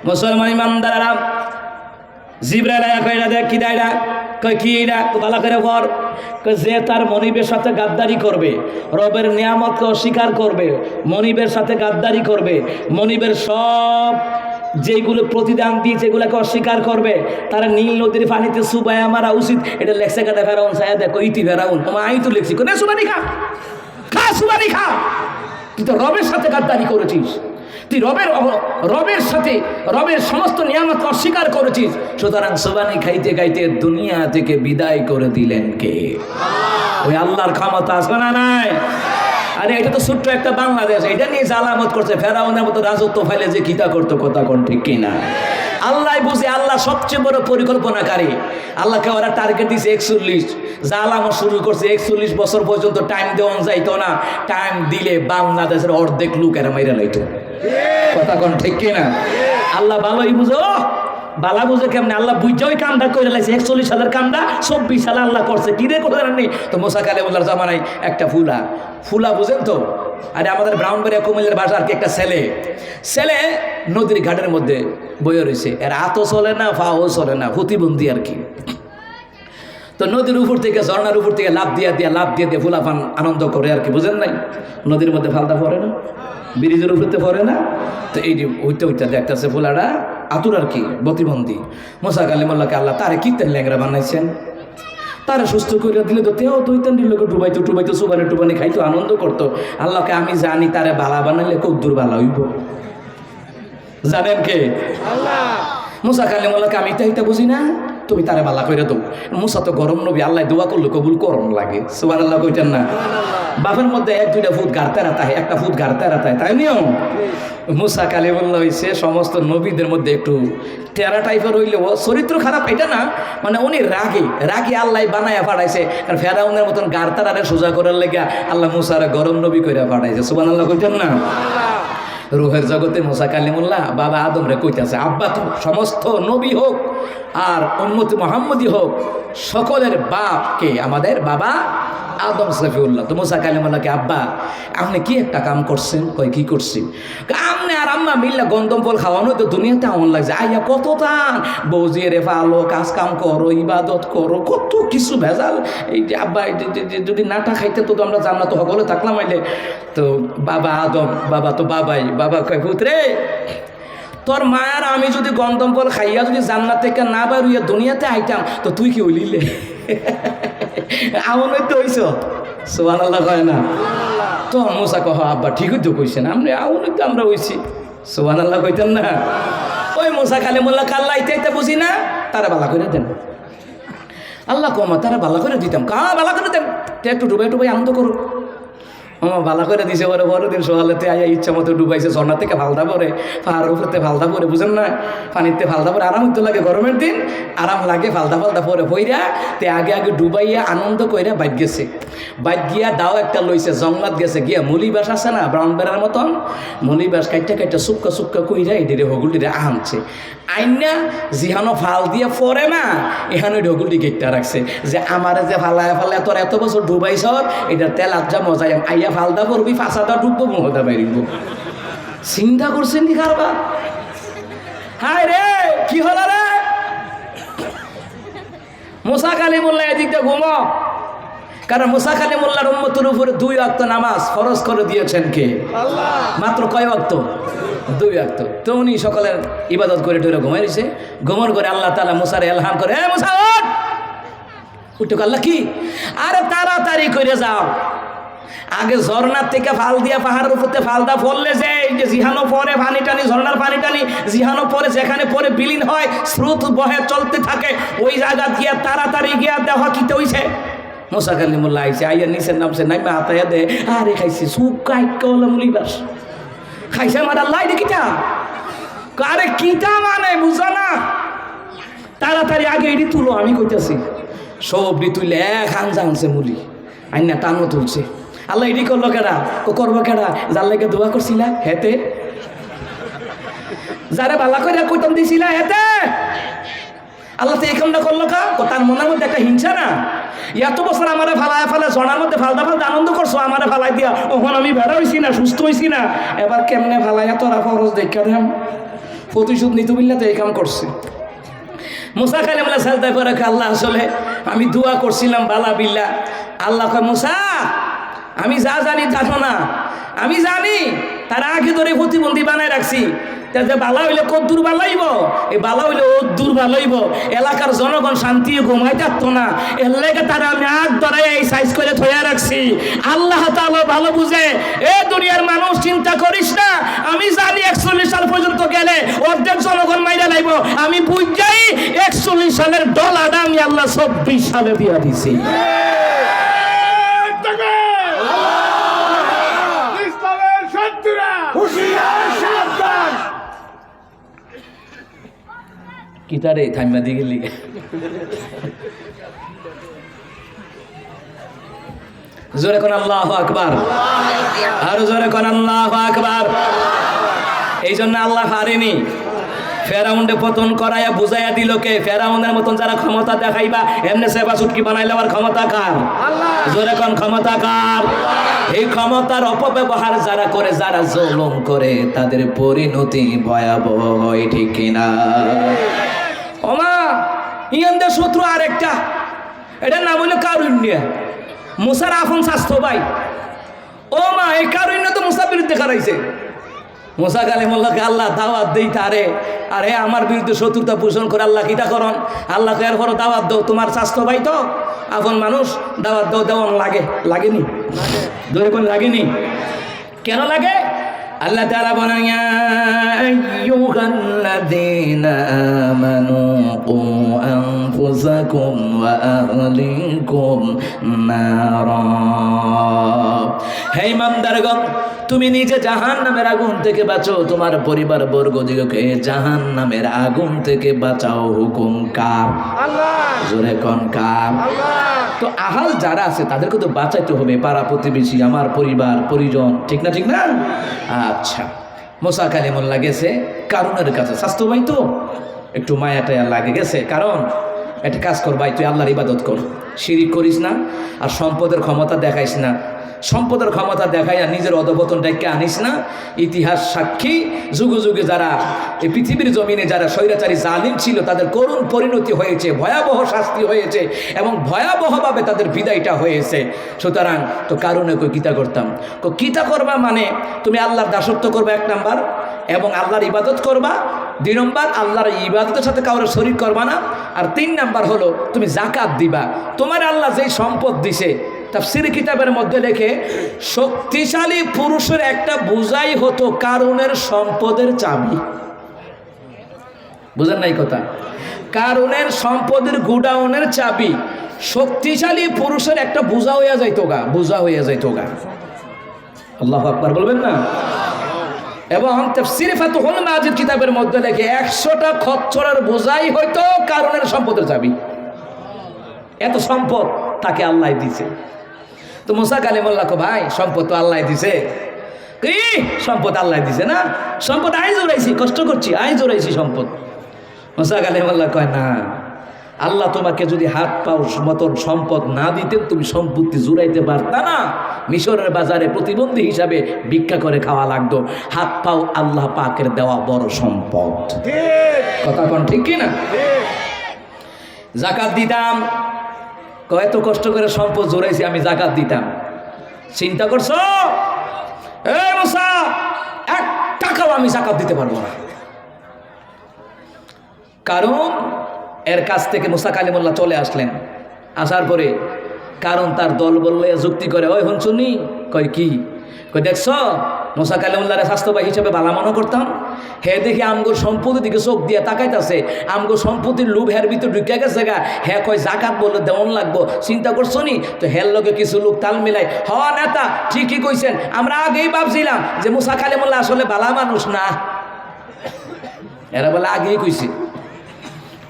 মুসলমান ইমানদাররা জিবরাইল আয়া কয়, দেখ কি দাইরা, কয় কি এটা, ভালো করে পড়। যে তার মনিবের সাথে গাদ্দারি করবে, রবের নিয়ামতকে অস্বীকার করবে, মনিবের সাথে গাদ্দারি করবে, মনিবের সব যেগুলো প্রতিদান দিয়েছে এগুলোকে অস্বীকার করবে, তারা নীল নদীর পানিতে সুবাইয়া মারা উচিত। এটা লেখছে কাটা ফেরাউন সায়া, দেখো ইতি ফেরাউন, তোমার আই তো লেখছি, কোনে সুবানি খা, খা সুবানি খা। তুই তো রবের সাথে গাদ্দারি করেছিস, তুই রবের সাথে রবের সমস্ত নিয়ামত অস্বীকার করেছিস। সুতরাং সুবানি খাইতে খাইতে দুনিয়া থেকে বিদায় করে দিলেন কে? ওই আল্লাহর ক্ষমতা আছে না নাই? আরে এটা তো ছোট্ট একটা বাংলাদেশ, এটা নিয়ে জালামত করছে, ফেরাউনের মতো রাজত্ব ফাইলে যে কিতা করতো, কথা কোন ঠিক কিনা? আল্লাহ বুঝে, আল্লাহ সবচেয়ে বড় পরিকল্পনাকারী। আল্লাহকে ওরা টার্গেট দিয়েছে 41, জালামত শুরু করছে 41 বছর পর্যন্ত টাইম দেওয়া যাইতো না। টাইম দিলে বাংলাদেশের অর্ধেক লোক এরা মাইরা লাইতো, কথা কোন ঠিক কিনা? আল্লাহ ভালোই বুঝো, বালা বুঝে কেমনে? আল্লাহ বুঝে ওই কামটা করে লাইছে। 41 সালের কামটা 24 সালে আল্লাহ করছে। কি রে করে জানেন? তো মুসা কালিমুল্লাহর জামানায় একটা ফুলা বুঝেন তো? আরে আমাদের ব্রাহ্মণবাড়িয়া কুমিল্লার বাসা আর কি, একটা ছেলে নদীর ঘাটের মধ্যে বয়ে রয়েছে, এর হাতও চলে না, পাও চলে না, প্রতিবন্ধী আর কি। তো নদীর উপর থেকে, ঝর্ণার উপর থেকে লাভ দিয়ে ফুলাফান আনন্দ করে আর কি, বুঝেন নাই? নদীর মধ্যে ফালদা পড়ে না, ব্রিজের উপরতে পড়ে না। তো এই যে হইতে দেখতেছে ফুলাটা আতুর আর কি, প্রতিবন্ধী। মুসা কালিমুল্লাহকে আল্লাহ তারে কীর্তেন ল্যাংরা বানাইছেন, তারা সুস্থ করে দিলে তো তেও তৈতেন দিলকে ডুবাইতো সুবানি খাইতো, আনন্দ করতো। আল্লাহকে আমি জানি তারে বালা বানাইলে কদ্দুর বালা হইব, জানেন কে? আল্লাহ। মুসা কালিমুল্লাহকে আমি তাইতা বুঝি না, তুমি তারে বালা করে দাও। মুসা তো গরম নবী, আল্লাহ দোয়া করলে কবুল করম লাগে, সুবহানাল্লাহ কইতেন না? বাপের মধ্যে 1-2টা ফুট গাড়তে রাতায়, একটা ফুট গাড়তে রাতায়, তাই নিয়ম। মুসা কালিমুল্লাহ হয়েছে সমস্ত নবীদের মধ্যে একটু টেরা টাইপের হইলেও চরিত্র খারাপ, এটা না, মানে উনি রাগে আল্লাহ বানায়া পাঠাইছে। কারণ ফেরাউনের মতন গাড়তারারে সোজা করার লেগে আল্লাহ মুসারে গরম নবী করে পাঠাইছে, সুবহানাল্লাহ কইতেন না? রুহের জগতে মুসা কালিমুল্লাহ বাবা আদম রে কইতেছে, আব্বা তুমি সমস্ত নবী হোক আর উম্মতি মুহাম্মদী হোক, সকলের বাপকে আমাদের বাবা আদম সফিউল্লাহ। তো মুসা কালিমুল্লাহকে, আব্বা আপনি কি একটা কাম করছেন? কয় কি করছি? আপনি আর আম্মা মিল্লা গন্ধম ফল খাওয়ানো, তো দুনিয়াতে এমন লাগছে, আইয়া কত টান, বৌজিয়ে রে ফালো, কাজ কাম করো, ইবাদত করো, কত কিছু ভেজাল। এই যে আব্বা যদি নাটা খাইতে তো আমরা জান্নাত সকলে থাকলাম আইলে। তো বাবা আদম, বাবা তো বাবা কয়, পুত্রে তোর মায়ের আমি যদি গন্ধম ফল খাইয়া যদি জান্নাত থেকে না বাড়িয়ে দুনিয়াতে আইতাম, তো তুই কি হইলিলে? আমন তো হইছ, সুবহানাল্লাহ কয় না? তো মুসা কহ, আব্বা ঠিকই তো কইছেন, আমরা হইছি, সুবহানাল্লাহ কইতেন না? ওই মুসা কালিমুল্লাহ কাল্লা ইতে বুঝি না, তারা বালা করে দেন। আল্লাহ কমা তারা বালা করে দিতাম, বালা করে দেন, একটু ডুবাই আনন্দ করো। ভালো করে দিছে পরে বড় দিন সকালেতে আয়া ইচ্ছা মতো ডুবাইছে, ঝর্ণা থেকে ফালদা পরে, পাহাড়ের উপরতে ফালদা পরে, বুঝেন না, পানিতে ফালদা পরে আরাম হইতে লাগে, গরমের দিন আরাম লাগে, ফালদা পরে পইরা তে আগে ডুবাইয়া আনন্দ কইরা বাইক গেছে। বাইক গিয়া দাও একটা লইছে, জঙ্গলাত গেছে গিয়া মুলি বাস আছে না ব্রাউন বেড়ার মতন, মুলি বাস কাইটা সুক্কা কইরা এটিরে হগুলটিরে আনছে, আইনা জিহানো ফাল দিয়ে পরে না এখানে হগুলটি গেটটা রাখছে যে আমার যে ফালায় তোর এত বছর ডুবাইছ এটার তেল আজ্জা মজাই আইয়া ফালদা পড়বি, ফাঁসাটা ডুববো, মুহদা বেরিব। চিন্তা করছেন কি কারবা? হায় রে কি হলো রে? মুসা কালিমুল্লাহ এদিকটা ঘুমো, কারণ মুসা কালিমুল্লাহর উম্মতের উপরে 2 ওয়াক্ত নামাজ ফরজ করে দিয়েছেন কে? আল্লাহ। মাত্র কয় ওয়াক্ত? 2 ওয়াক্ত। তো উনি সকালের ইবাদত করে টরে ঘুমাই দিছে, ঘুমর করে আল্লাহ তাআলা মুসারে এলহাম করে, এ মুসা ওঠ, উঠে আল্লাহ কি? আরে তাড়াতাড়ি করে যাও, আগে ঝর্ণার থেকে ফাল দিয়া পাহাড়ের উপরতে ফালদা ফললে যে এই যে জিহানো পরে পানি টানি, ঝর্ণার পানি টানি জিহানো পরে যেখানে পরে বিলীন হয়, স্রোত বহে চলতে থাকে, ওই জায়গা গিয়া তাড়াতাড়ি গিয়া দেওয়া কিতে হইছে। মুসা কালিমুল্লাহ আইছে, আইয়া নিচের নামছে, নাইমা হাতাইয়া দে, আরে খাইছে সুপ কাইকা হলো মুলিবাস খাইছে, আমার আল্লাহ কিটা, আরে কিটা মানে বুঝা না, তাড়াতাড়ি আগে এটি তুলো, আমি কইতাছি সবটি তুলে এক হাঞ্জা আনছে মুলি, আইনা টানো তুলছে। আল্লাহ এটি করলো কেডা? করবো কেডা? যার লেগে দোয়া করছিলা হেতে, যারা বালা করে কইতাম দিছিলা হেতে, আল্লাহ তো এই কামটা করলো কা? তার মনের মধ্যে একটা হিংসা না, এত বছর আমারে ফালায় ঝর্ণার মধ্যে ফালদা আনন্দ করছো, আমারে ফালাই দিয়া ওখানে আমি বেড়া হইছি না, সুস্থ হইছি না, এবার কেমনে ফালাইয়া তোরা ফরজ দেখা দেন, প্রতিশোধ নিতে বললে তো এই কাম করছে। মুসা কালিমুল্লাহ সাজদায় পড়ে, আল্লাহ আসলে আমি দোয়া করছিলাম বালা বিল্লাহ। আল্লাহ কয়, মুসা আমি যা জানি জানো না, আমি জানি তার আগে ধরে প্রতিবন্ধী বানায় রাখছি, যে বালা হইলে কত দূর বালাইব, এই বালা হইলে ও দূর বালাইব, এলাকার জনগণ শান্তি ঘুমাই থাকতো না, এর লেগে তারা আমি আগ ধরে এই সাইজ করে থইয়া রাখছি। আল্লাহ তাআলা ভালো বুঝে, এ দুনিয়ার মানুষ চিন্তা করিস না, আমি জানি 41 সাল পর্যন্ত গেলে অর্ধেক জনগণ মাইরা লাইব, আমি বুঝাই 41 সালের ডলারটা আমি আল্লাহ 24 সালে দিয়া দিছি। কিতারে থাইমা দিকে লিগে জোরে কোন আল্লাহু আকবার, আর জোরে কোন আল্লাহু আকবার। এই জন্য আল্লাহ পারেনি ফেরাউনকে পতন করাইয়া বুঝাইয়া দিল কে? ফেরাউনের মতন যারা ক্ষমতা দেখাইবা এমনি সেবা চুটকি বানাই লেবার ক্ষমতা কার? জোরে কোন ক্ষমতা কার? এই ক্ষমতার অপব্যবহার যারা করে, যারা জুলুম করে, তাদের পরিণতি ভয়াবহ হয়, ঠিক কিনা? ওমা ইয়ানদের শত্রু আরেকটা, এটার নাম হলো কারুণ্য, মুসার আফন স্বাস্থ্য ভাই। ও মা, এই কারুণ্য তো মুসার বিরুদ্ধে খারাইছে। মুসা কালিমুল্লাহকে আল্লাহ দাওয়াত দেই তারে, আরে আমার বিরুদ্ধে শত্রুতা পোষণ করে আল্লাহ কিটা করন? আল্লাহ এর পরে দাওয়াত দাও, তোমার স্বাস্থ্য ভাই তো আপন মানুষ, দাওয়াত দাও, দেওয়ান লাগেনি? ধরে কোন লাগেনি? কেন লাগে? আল্লাহ তাআলা বলেন, ইয়া আইয়ুহাল্লাযীনা আমানু কু আনফুসাকুম ওয়া আহলিকুম নারা। হে ইমানদারগণ, তুমি নিজে জাহান্নামের আগুন থেকে বাঁচো, তোমার পরিবার বর্গদিগকে জাহান্নামের আগুন থেকে বাঁচাও। হুকুম কার? আল্লাহ। জোরে কোন কার? আল্লাহ। তো আহাল যারা আছে তাদেরকে তো বাঁচাইতে হবে, পাড়া প্রতিবেশী, আমার পরিবার পরিজন, ঠিক না? ঠিক না? আচ্ছা, মুসা কালিমুল্লাহ গেছে কারুনের কাছে, স্বাস্থ্য ভাই তো একটু মায়া টায়া লাগে গেছে, কারণ একটা কাজ কর ভাই, তুই আল্লাহর ইবাদত কর, শিরিক করিস না, আর সম্পদের ক্ষমতা দেখাইস না, সম্পদের ক্ষমতা দেখাইয়া নিজের অধপতন ডেকে আনিস না। ইতিহাস সাক্ষী, যুগে যুগে যারা এই পৃথিবীর জমিনে যারা স্বৈরাচারী জালিম ছিল, তাদের করুণ পরিণতি হয়েছে, ভয়াবহ শাস্তি হয়েছে, এবং ভয়াবহভাবে তাদের বিদায়টা হয়েছে। সুতরাং তো কারণে কিতা করতাম, কিতা করবা মানে তুমি আল্লাহর দাসত্ব করবা 1 নাম্বার, এবং আল্লাহর ইবাদত করবা 2 নম্বর, আল্লাহর ইবাদতের সাথে কাউরে শরীক করবা না, আর 3 নাম্বার হলো তুমি যাকাত দিবা। তোমার আল্লাহ যেই সম্পদ দিছে, তাফসীর কিতাবের মধ্যে লেখে, শক্তিশালী পুরুষের একটা বোঝাই হতো কারুনের সম্পদের চাবি। বুঝেন নাই কথা? কারুনের সম্পদের গুডাউনের চাবি শক্তিশালী পুরুষের একটা বোঝা হইয়া যাইতো গা, বোঝা হইয়া যাইতো গা। আল্লাহু আকবার বলবেন না? এবং তাফসীরে ফাতহুল মাজিদ কিতাবের মধ্যে লেখে 100টা খচ্চরের বোঝাই হয়তো কারণের সম্পদের চাবি। এত সম্পদ তাকে আল্লাহ দিছে। তো মুসা কালিমুল্লাহ কো ভাই সম্পদ তো আল্লাহ দিছে। কি সম্পদ আল্লাহ দিছে না? সম্পদ আই জোরাইছি, কষ্ট করছি, আই জোরাইছি সম্পদ। মুসা কালিমুল্লাহ কয় না, আল্লাহ তোমাকে যদি হাত পাও মতন সম্পদ না দিতেন তুমি সম্পত্তি জুড়াইতে পারতা না। মিশরের বাজারে প্রতিবন্ধী হিসাবে ভিক্ষা করে খাওয়া লাগতো। হাত পাও আল্লাহ পাকের দেওয়া বড় সম্পদ। কথা কোন ঠিক কি না? জাকাত দিতাম, কত কষ্ট করে সম্পদ জোড়াইছি, আমি জাকাত দিতাম। চিন্তা করছো এই মুসা, 1 টাকাও আমি জাকাত দিতে পারবো না। কারণ এর কাছ থেকে মুসা কালিমুল্লাহ চলে আসলেন। আসার পরে কারণ তার দল বললে যুক্তি করে, ওই হুনচুনি কয় কি কই দেখছ মুসা কালিমুল্লাহর স্বাস্থ্যবাহী হিসেবে ভালো মনে করতাম, হে দেখি আমগোর সম্পত্তির দিকে চোখ দিয়ে তাকাইতেছে, আমগো সম্পত্তির লোভ হের ভিতর ঢুকে গেছে গা। হ্যাঁ কয় জাকাত বললে দেওয়ান লাগবো, চিন্তা করছো নি? তো হের লোকে কিছু লোক তাল মিলাই, হ নেতা ঠিকই কইছেন, আমরা আগেই ভাবছিলাম যে মুসা কালিমুল্লাহ আসলে ভালো মানুষ না। এরা বলে আগেই কইছে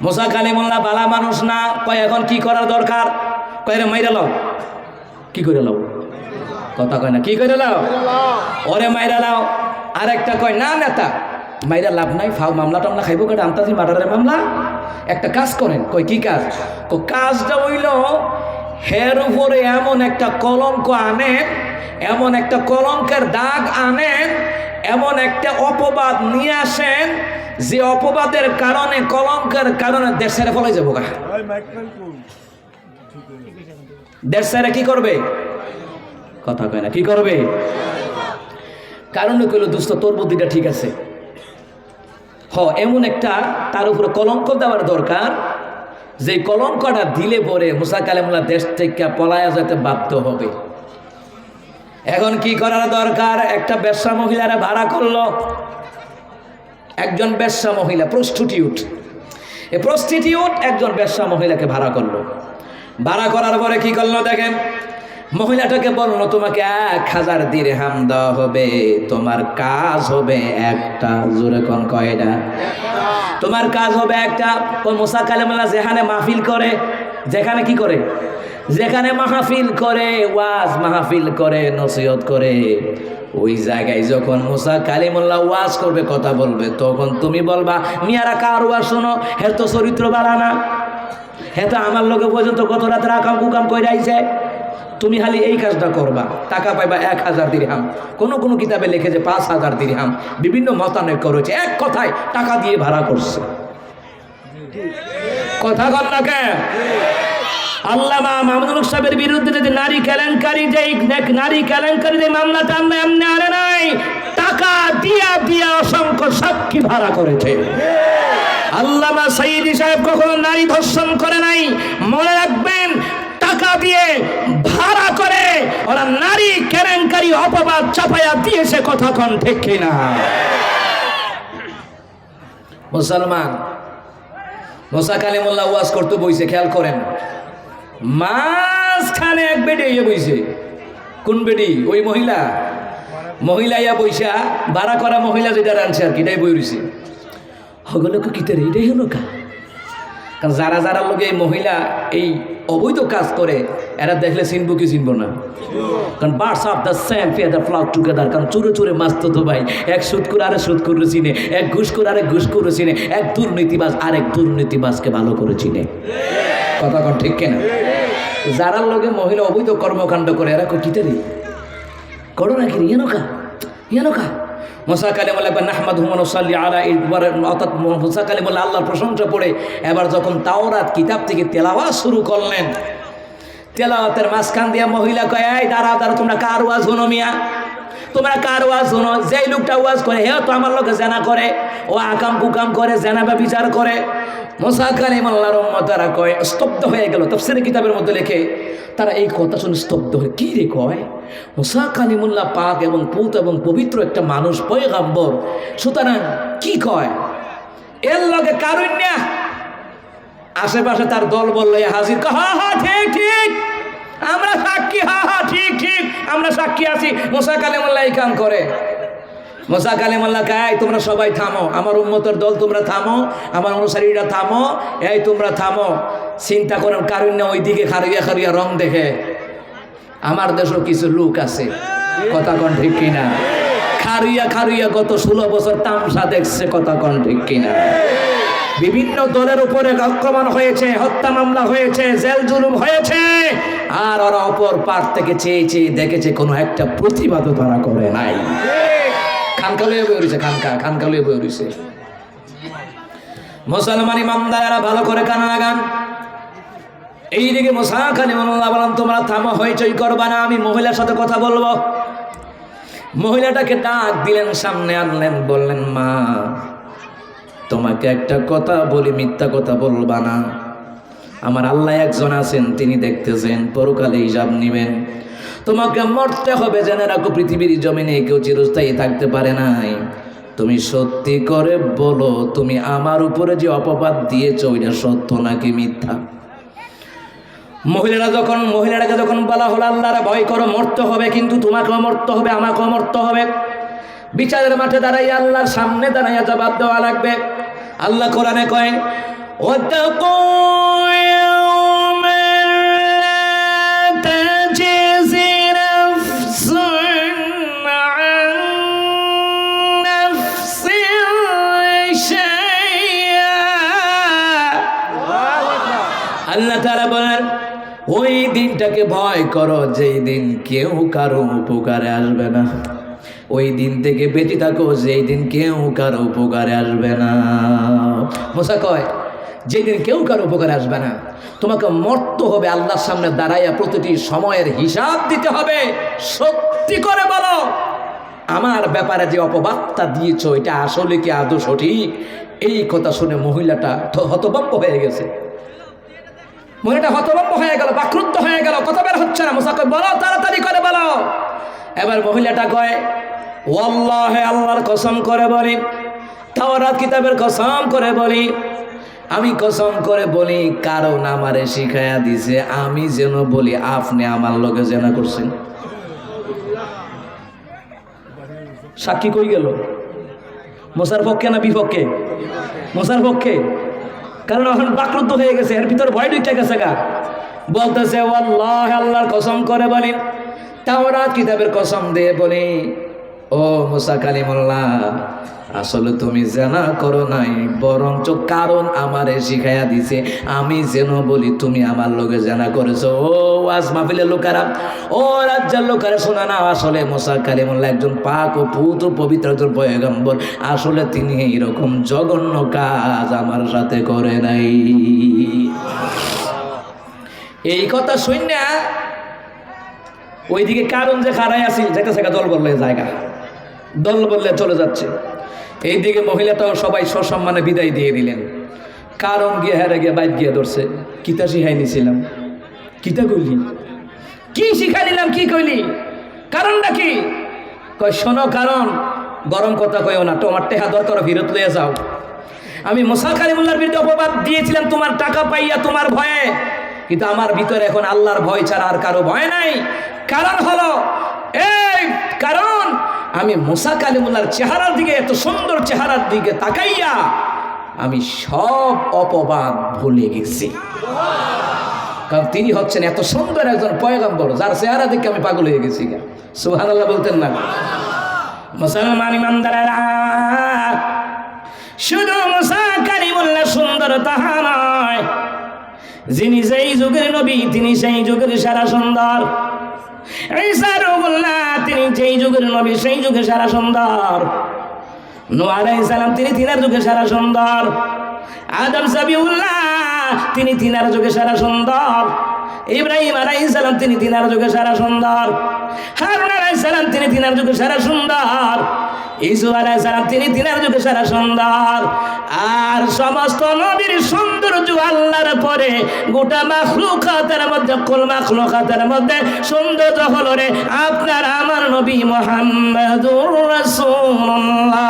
মুসা কালিমুল্লাহ ভালো মানুষ না। কয় এখন কি করার দরকার? কয় রে মাইরা লাও। কি করে লাও? কথা কয় না, কি করে লাও? ওরে মাইরা লাও। আর একটা কয় না নেতা মাইরা লাভ নাই, ফাও মামলা টামলা খাইব কেটে আন্তাজি মার্ডারের মামলা। একটা কাজ করেন। কয় কি কাজ? কাজটা হইল হের উপরে এমন একটা কলঙ্ক আনেন, এমন একটা কলঙ্কের দাগ আনেন, এমন একটা অপবাদ নিয়ে আসেন যে অপবাদের কারণে, কলঙ্কের কারণে দেশ ছেড়ে ফলাই যাবো গা। দেশ ছেড়ে কি করবে? কথা কয় না, কি করবে? কারণ কইল দোস্ত তোর বুদ্ধিটা ঠিক আছে, এমন একটা তার উপরে কলঙ্ক দেওয়ার দরকার, যে কলঙ্কটা দিলে পরে মুসা কালিমুল্লাহ দেশ থেকে পলায়া যেতে বাধ্য হবে। এখন কি করার দরকার? একটা বেশ্যা মহিলারা ভাড়া করলো, একজন বেশ্যা মহিলা প্রস্টিটিউট, এই প্রস্টিটিউট একজন বেশ্যা মহিলাকে ভাড়া করলো। ভাড়া করার পরে কি করলো দেখেন, মহিলাটাকে বললো তোমাকে 1000 দিরহাম দেওয়া হবে, তোমার কাজ হবে একটা। জোরে কোন কয়টা? তোমার কাজ হবে একটা। ওই মুসা কালিমুল্লাহ যেখানে মাহফিল করে, যেখানে কি করে, যেখানে মাহফিল করে, ওয়াজ মাহফিল করে, নসিহত করে, ওই জায়গায় যখন মুসা কালিমুল্লাহ ওয়াজ করবে, কথা বলবে, তখন তুমি বলবা মিয়ারা কার ওয়াজ শোনো, হের তো চরিত্র বাড়া না, হে তো আমার লোকে পর্যন্ত কত রাত রাকাম কুকাম কইরা আইছে। তুমি খালি এই কাজটা করবা, টাকা পাইবা 1000 দিরহাম। কোনো কোনো কিতাবে লিখে যে 5000 দিরহাম, বিভিন্ন মতানৈক্য রয়েছে। এক কথায় টাকা দিয়ে ভাড়া করছে। কথা কর না কে? আল্লামা মামুনুল হক সাহেবের বিরুদ্ধে যে নারী কেলেঙ্কারি, যে মামলাটা আমরা এমনি আনে নাই, টাকা দিয়া দিয়া অসংখ্য সাক্ষী ভাড়া করেছে। আল্লামা সাইয়্যিদি সাহেব কখনো নারী ধর্ষণ করে নাই, মনে রাখবেন। টাকা দিয়ে ভাড়া করে ওরা নারী কেলেঙ্কারি অপবাদ চাপাইয়া দিয়েছে। কথা কোন ঠিক কিনা? মুসলমান মুসা কালিমুল্লাহ ওয়াজ করতে বইছে, খেয়াল করেন, মাঝখানে এক বেডি ইয়ে বইছে। কোন বেডি? ওই মহিলা ইয়া বইসা, ভাড়া করা মহিলা যেটা রানছে আর কি, এটাই বই রয়েছে। হগলোকে কিতে রে, এটাই হলো কা? কারণ যারা যারা লোকে এই মহিলা এই অবৈধ কাজ করে, এরা দেখলে চিনবো কি চিনবো না? কারণ birds of the same feather flock together. কারণ চুরে চুরে মাছ তো ভাই, এক সুদকুর আরেক সুদকুর চিনে, এক ঘুষখোর আরেক ঘুষখোর চিনে, এক দুর্নীতিবাজ আরেক দুর্নীতিবাজকে ভালো করে চিনে। কথা কন ঠিক কেনা? যারা লোকে মহিলা অবৈধ কর্মকাণ্ড করে, এরা কিতে রে করো নাকি রে? ইয়ানোকা মুসা কালিমুল্লাহ নাহমাদুহু ওয়া নুসাল্লি আলা, অর্থাৎ মুসা কালিমুল্লাহ আল্লাহর প্রশংসা পড়ে এবার যখন তাওরাত কিতাব থেকে তেলাওয়াত শুরু করলেন, তেলাওয়াতের মাঝখান দিয়ে মহিলা কয়, এই দাঁড়া, তোমরা কার ওয়াজ শুনো মিয়া? তোমরা কার ওয়াজ শুনো? যেই লোকটা ওয়াজ করে হে তো আমার লোকে জেনা করে, ও আকাম কুকাম করে, জেনা বা বিচার করে। মুসা কালিমুল্লাহর উম্মতেরা কয়, স্তব্ধ হয়ে গেল। তাফসীরে কিতাবের মধ্যে লেখে তারা এই কথা শুনে স্তব্ধ হয়ে, কি রে কয়? মুসা কালিমুল্লাহ পাক এবং পুত এবং পবিত্র একটা মানুষ, পয়গম্বর, সুতরাং কি কয় এর লগে কারুণ্যা। আশেপাশে তার দল বলল হাজির, হ্যাঁ ঠিক ঠিক, আমরা সাক্ষী, হা ঠিক ঠিক আমরা সাক্ষী আছি। মুসা কালিমুল্লাহ এই কাম করে। মুসা কালিমুল্লাহ কয় তোমরা সবাই থামো, আমার উম্মতের দল তোমরা থামো, আমার অনুসারীরা থামো, এই তোমরা থামো। চিন্তা করেন কারণ না ওইদিকে খারিয়া খারিয়া রং দেখে আমার দেশেও কিছু লোক আছে, কথা কন ঠিক কিনা? খারিয়া খারিয়া গত 16 বছর তামসা দেখছে, কথা কন ঠিক কিনা? বিভিন্ন দলের উপরে আক্রমণ হয়েছে, হত্যা মামলা হয়েছে, জেল জুলুম হয়েছে, আর ওরা অপর পার থেকে চেয়ে চেয়ে দেখেছে কোনো একটা প্রতিবাদও তারা করে নাই। খানকালিয়ে বই রয়েছে, খানকালিয়ে বই রয়েছে। মুসলমান ইমানদারেরা ভালো করে কানে লাগান। এইদিকে মুসা কালিমুল্লাহ বলেন তোমরা থামো, হইচই করবা না, আমি মহিলার সাথে কথা বলবো। মহিলাটাকে ডাক দিলেন, সামনে আনলেন, বললেন মা তোমাকে একটা কথা বলি, মিথ্যা কথা বলবা না। আমার আল্লাহ একজন আছেন, তিনি দেখতেছেন, পরকালে হিসাব নিবেন। তোমাকে মরতে হবে, জেনে রাখো পৃথিবীর জমিনে কেউ চিরস্থায়ী থাকতে পারে নাই। তুমি সত্যি করে বলো, তুমি আমার উপরে যে অপবাদ দিয়েছো ওইটা সত্য নাকি মিথ্যা? মহিলাটাকে যখন বলা হলো আল্লাহর ভয় করো, মরতে হবে, কিন্তু তোমাকেও মরতে হবে, আমাকেও মরতে হবে। বিচারের মাঠে দাঁড়াইয়া আল্লাহর সামনে দাঁড়াইয়া জবাব দেওয়া লাগবে। আল্লাহ কোরআনে কয় ওয়াত্তাকু ইয়াওমান লা তাজজি নাফসুন আন নাফসিন শাইআ। আল্লাহ তাআলা বলেন ওই দিনটাকে ভয় করো যেই দিন কেউ কারো উপকারে আসবে না। ওই দিন থেকে বেঁচে থাকো যেই দিন কেউ কারো উপকারে আসবে না। মুসা কয় যেই দিন কেউ কারো উপকারে আসবে না, তোমাকে মরতে হবে, আল্লাহর সামনে দাঁড়াইয়া প্রতিটি সময়ের হিসাব দিতে হবে। সত্যি করে বলো আমার ব্যাপারে যে অপবাদটা দিয়েছো এটা আসলে কি আদৌ সঠিক? এই কথা শুনে মহিলাটা হতভম্ব হয়ে গেছে। মহিলাটা হতভম্ব হয়ে গেল, বাকরুদ্ধ হয়ে গেল, কথা বের হচ্ছে না। মুসা কয় বলো, তাড়াতাড়ি করে বলো। এবার মহিলাটা কয় ওয়াল্লাহি আল্লাহর কসম করে বলি, তাওরাত কিতাবের কসম করে বলি, আমি কসম করে বলি, কারণ আমারে শিখায়া দিছে আমি যেন বলি আপনি আমার লগে জেনা করছেন। সাক্ষী কই গেল? মুসার পক্ষে না বিপক্ষে? মুসার পক্ষে, কারণ এখন বাকরুদ্ধ হয়ে গেছে, এর ভিতর ভয় ঢুকে গেছে গা। বলতেছে ওয়াল্লাহি আল্লাহর কসম করে বলি, তাওরাত কিতাবের কসম দিয়ে বলি, ও মুসা কালিমুল্লাহ আসলে তুমি জেনা করো নাই, বরঞ্চ কারণ আমারে শিখাইয়া দিছে আমি যেন বলি তুমি আমার লগে জেনা করেছো। ও ওয়াজ মাহফিলের লোকেরা, ও রাজ্যের লোকেরা শোনা না, আসলে মুসা কালিমুল্লাহ একজন পাক ও পুত্র পবিত্র একজন পয়গম্বর, আসলে তিনি এইরকম জঘন্য কাজ আমার সাথে করে নাই। এই কথা শুনে ওইদিকে কারণ যে খারাই আসি যেতেছে দল বললে জায়গা, দল বললে চলে যাচ্ছে। এইদিকে মহিলাটাও সবাই সসম্মানে বিদায় দিয়ে দিলেন। কারণ গিয়ে হেরে গিয়ে বাইক গিয়ে ধরছে, কিতা শিখাই নিছিলাম, কিতা কইলি, কি শিখাই নিলাম, কি কইলি, কারণটা কি? কয় শোনো, কারণ গরম কথা কইও না, তোমার টেহা দরকার ফিরত লইয়া যাও। আমি মুসা কালিমুল্লাহর বিরুদ্ধে অপবাদ দিয়েছিলাম তোমার টাকা পাইয়া, তোমার ভয়ে, কিন্তু আমার ভিতরে এখন আল্লাহর ভয় ছাড়া আর কারো ভয় নাই। কারণ হলো এই, কারণ আমি মুসা কালিমুল্লাহর চেহারার দিকে, এত সুন্দর চেহারার দিকে তাকাইয়া আমি সব অপবাদ ভুলে গেছি। কারণ তিনি হচ্ছেন এত সুন্দর একজন পয়গম্বর যার চেহারা দেখে আমি পাগল হয়ে গেছি। সুবহানাল্লাহ বলতেন না? মুসলমান ইমানদারেরা, শুধু মুসা কালিমুল্লাহ সুন্দর তাহা নয়, যিনি সেই যুগের নবী তিনি সেই যুগের সারা সুন্দর। ঈসা রূহুল্লাহ তিনি যেই যুগের নবী সেই যুগে সারা সুন্দর। নূহ আলাইহিস সালাম তিনি তিনার যুগে সারা সুন্দর। আদম সাবিউল্লাহ তিনি তিনার যুগে সারা সুন্দর। ইব্রাহিম আলাইহিস সালাম তিনি তিনার যুগে সারা সুন্দর। হারুন আলাইহিস সালাম তিনি তিনার যুগে সারা সুন্দর। ইসুফ আলাইহিস সালাম তিনি তিনার যুগে সারা সুন্দর। আর সমস্ত নবীর সৌন্দর্য আল্লাহর পরে গোটা মাখলুকাতের মধ্যে, কুল মাখলুকাতের মধ্যে সৌন্দর্য হলো রে আপনার আমার নবী মুহাম্মদুর রাসূলুল্লাহ।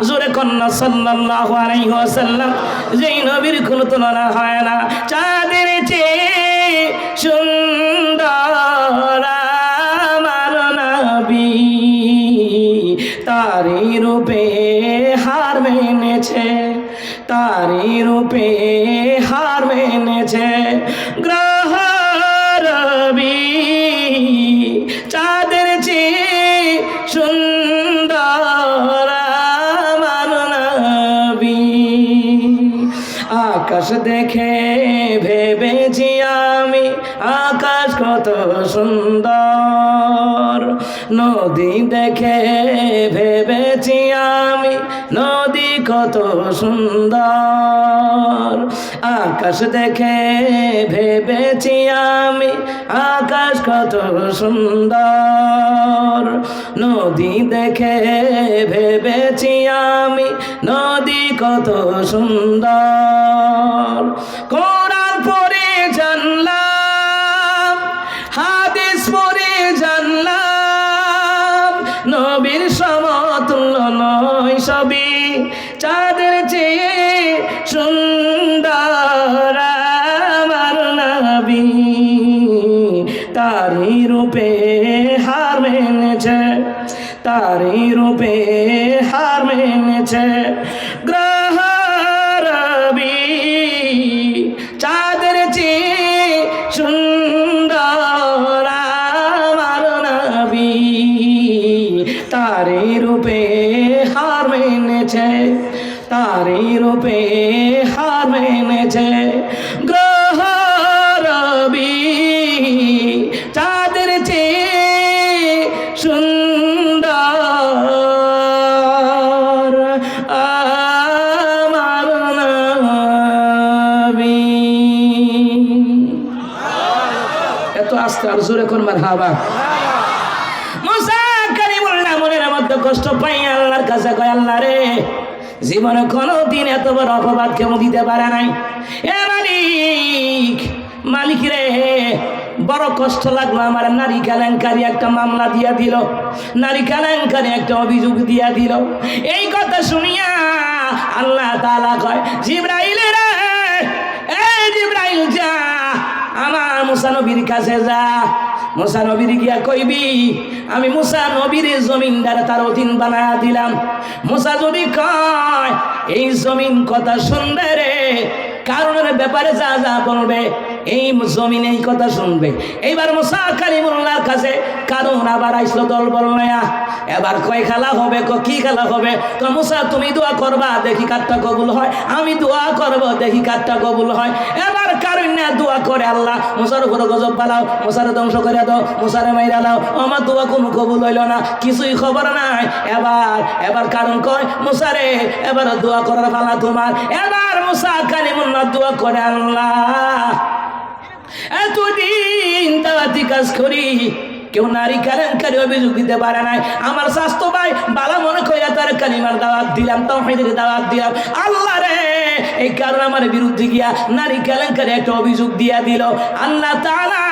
জোরে কন্না সাল্লাল্লাহু আলাইহি ওয়াসাল্লাম। যেই নবীর কোনো তুলনা হয় না, চাঁদের চেয়ে সুন্দর তারি রূপে হার মেনেছে, তারি রূপে হার মেনেছে গ্রহ রবি চাঁদের চেয়ে সুন্দর আমার নবী। আকাশ দেখে ভেবেছি আমি আকাশ কত সুন্দর, নদী দেখে ভেবেছি আমি নদী কত সুন্দর। আকাশ দেখে ভেবেছি আমি আকাশ কত সুন্দর, নদী দেখে ভেবেছি আমি নদী কত সুন্দর। কোরআন পড়ে জানলাম, হাদিস পড়ে জানলাম, নবীর সমতুল্য নয় সবই চাঁদের চেয়ে সুন্দর আমার নবী। তারি রূপে হার মেনেছে, তারি রূপে হার মেনেছে গ্রহ রবি চাঁদের চেয়ে সুন্দর আমার নবী। তারি রূপে হার মেনেছে, তারি রূপে হার মেনেছে গ্রহ রবি চাঁদের চেয়ে সুন্দর আমার নবী। এত আস্তে আর জোরে কোন মারহাবা। মুসা কালিমুল্লাহ মনের মধ্যে কষ্ট পাই আল্লাহর কাছে কয়, আল্লাহ রে জীবনে কোনোদিন এত বড় অপবাদ কেউ দিতে পারে নাই। এ মালিক, মালিক রে বড় কষ্ট লাগলো আমার, নারী কেলেঙ্কারি একটা মামলা দিয়া দিল, নারী কেলেঙ্কারি একটা অভিযোগ দিয়া দিল। এই কথা শুনিয়া আল্লাহ তাআলা কয়, জিবরাইল রে, এই জিবরাইল যা আমার মুসা নবীর কাছে যা। মুসা নবীর গিয়া কইবি আমি মুসা নবীর জমিনদার তার অধীন বানায়া দিলাম। মুসা যদি কয় এই জমিন কথা শুনবে রে, কারণের ব্যাপারে যা যা বলবে এই জমিন এই কথা শুনবে। এইবার মুসা কালিমুল্লাহর কাছে কারণ আবার আইসলো দল বল নয়া, এবার কয় খেলা হবে, কি খেলা হবে? তো মুসা তুমি দোয়া করবা দেখি কারটা কবুল হয়, আমি দোয়া করব দেখি কারটা কবুল হয়। এবার কারণ না দোয়া করে আল্লাহ মুসার উপর গজব পালাও, মুসারে ধ্বংস করে দাও, মুসারে মাইরা দাও, আমার দোয়া কোনো কবুল হইল না, কিছুই খবর নাই। এবার কারণ কয় মুসারে এবার দোয়া করার পালা তোমার। এবার মুসা কালিমুল্লাহ দোয়া করে, আল্লাহ এতদিন দাওয়াতি কাজ করি কেউ নারী কেলেঙ্কারি অভিযোগ দিতে পারে নাই, আমার স্বাস্থ্য ভাই বালা মনে কইরা তার কালিমার দাওয়াত দিলাম, তাওহীদের দাওয়াত দিলাম। আল্লাহ রে এই কারণে আমার বিরুদ্ধে গিয়া নারী কেলেঙ্কারি একটা অভিযোগ দিয়া দিল। আল্লাহ তাআলা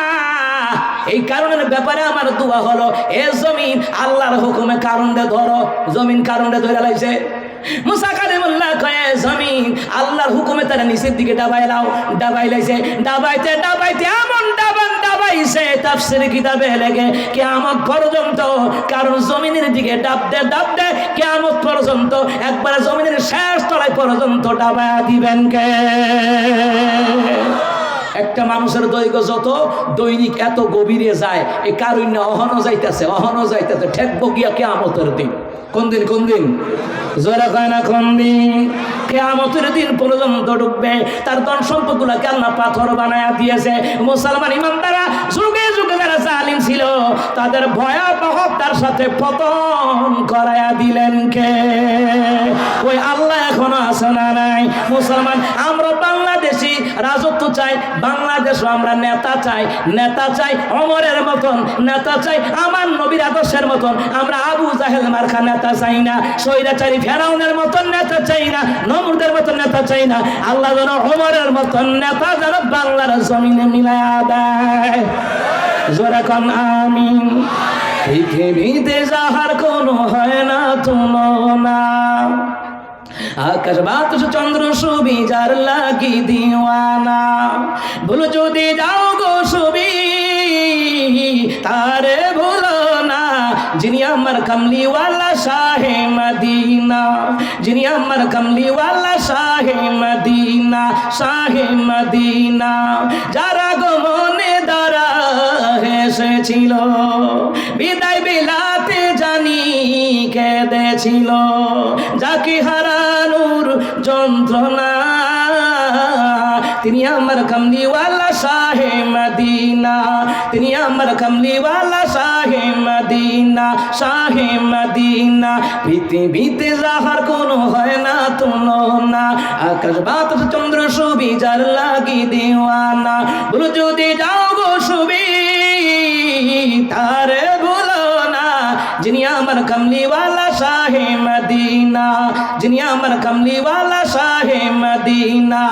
এই কারণের ব্যাপারে আমার দোয়া হলো, এ জমিন আল্লাহর হুকুমে কারণে ধরো। জমিন কারণে ধরে লাইছে। মুসা কালিমুল্লাহ কয় জমিন আল্লাহর হুকুমে তারা নিচের দিকে ডাবাইলাও, ডাবাই লাইছে। ডাবাইতে ডাবাইতে এমন ডাবাইছে তাফসীরে কিতাবে লেগে কিয়ামত পর্যন্ত, কারণ জমিনের দিকে ডাবতে ডাবতে কিয়ামত পর্যন্ত একবার জমিনের শেষ তলায় পর্যন্ত ডাবায়া দিবেন কে? একটা মানুষের দৈর্ঘ্য যত দৈনিক এত গভীরে যায়, এই কারণে অহনো যাইতেছে ঠেকবো গিয়া কিয়ামতের দিন। কোন দিন? কোন দিন? জোরে কয় না কোন দিন? কিয়ামতের দিন পর্যন্ত ডুববে। তার ধন সম্পদগুলোকে আল্লাহ পাথর বানায়া দিয়েছে। মুসলমান ইমানদাররা যুগে যুগে যারা জালিম ছিল তাদের ভয়াবহতার সাথে পতন করায়া দিলেন কে? ওই আল্লাহ এখনো আছে না নাই? মুসলমান আমরা বাংলাদেশি রাজত্ব চাই, বাংলাদেশও আমরা নেতা চাই ওমরের মতন নেতা চাই, আমার নবীর আদর্শের মতন। আমরা আবু জাহেল মার্কা নেতা চাই না, স্বৈরাচারী ফেরাউনের মতন নেতা চাই না, নমরুদের মতন নেতা চাই না। আল্লাহ যেন ওমরের মতন নেতা যেন বাংলার জমিনে মিলায়া দেয়। জোরে কোন আমিন। পৃথিবীতে যাহার কোনো হয় না তুলনা, আকাশ বাতাস চন্দ্র সুবি যার লাগি দিওয়ানা। ভুলো যদি যাও গো সুবি তারে ভুলো না, যিনি আমার কামলিওয়ালা শাহে মদিনা, যিনি আমার কামলিওয়ালা শাহে মদিনা, শাহে মদিনা। যারা গমনে দ্বারা হেসেছিল, বিদায় বিলাতে জানি কেঁদেছিল, যাকে হারানোর যন্ত্রণা, তিনি আমার কামলিওয়ালা শাহে মদিনা, তিনি আমার কামলিওয়ালা শাহে মদিনা, শাহে মদিনা। পৃথিবীতে যাহার কোনো হয় না তুলনা, আকাশ বাতাস চন্দ্র ছবি যার লাগি দেওয়ানা। বলো যদি যাও গো ছবি তারে ভুলো না, যিনি আমার কামলিওয়ালা শাহে মদিনা, যিনি আমার কামলিওয়ালা শাহে মদিনা,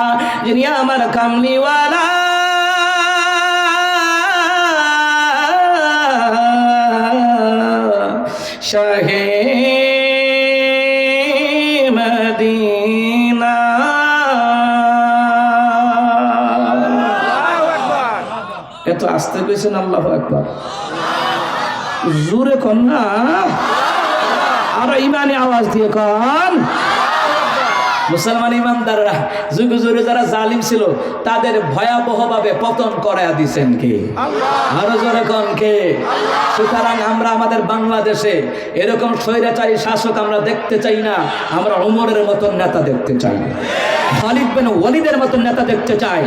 যিনি আমার কামলিওয়ালা শাহে মদিনা। এত আস্তে কইছেন আল্লাহু আকবার, জোরে কন না, আরো ইমানি আওয়াজ দিয়ে কন। মুসলমান ইমানদাররা যুগে যুগে যারা জালিম ছিল তাদের ভয়াবহভাবে পতন করায়া দিছেন কে? আরো জোরে কন কে? সুতরাং আমরা আমাদের বাংলাদেশে এরকম স্বৈরাচারী শাসক আমরা দেখতে চাই না। আমরা ওমরের মতন নেতা দেখতে চাই, খালিদ বিন ওয়ালিদের মতন নেতা দেখতে চাই,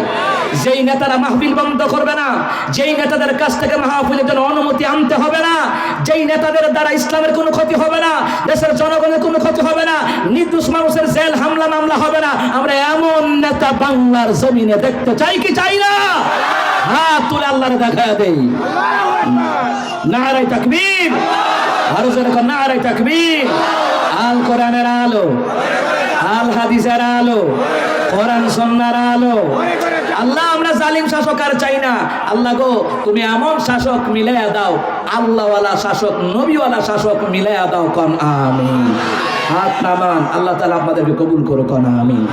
যেই নেতারা মাহফিল বন্ধ করবে না, যেই নেতাদের কাছ থেকে মাহফিলের জন্য অনুমতি আনতে হবে না, যেই নেতাদের দ্বারা ইসলামের কোনো ক্ষতি হবে না, দেশের জনগণের কোনো ক্ষতি হবে না, নির্দোষ মানুষের জেল হামলা মামলা হবে না, আমরা এমন নেতা বাংলার জমিনে দেখতে চাই কি চাই না? হাত তুলে আল্লাহরে দেখায় দেই। নারায়ে তাকবীর, আরো জোরে কর নারায়ে তাকবীর। আল কোরআনের আলো, আল হাদিসের আলো, কোরআন সুন্নাহর আলো। আল্লাহ আমরা জালিম শাসক আর চাই না। আল্লাহ গো তুমি এমন শাসক মিলাইয়া দাও, আল্লাহওয়ালা শাসক, নবীওয়ালা শাসক মিলাইয়া দাও, কন আমিন। হাত নামান, আল্লাহ তাআলা আপনাদেরকে কবুল করুক, কন আমিন।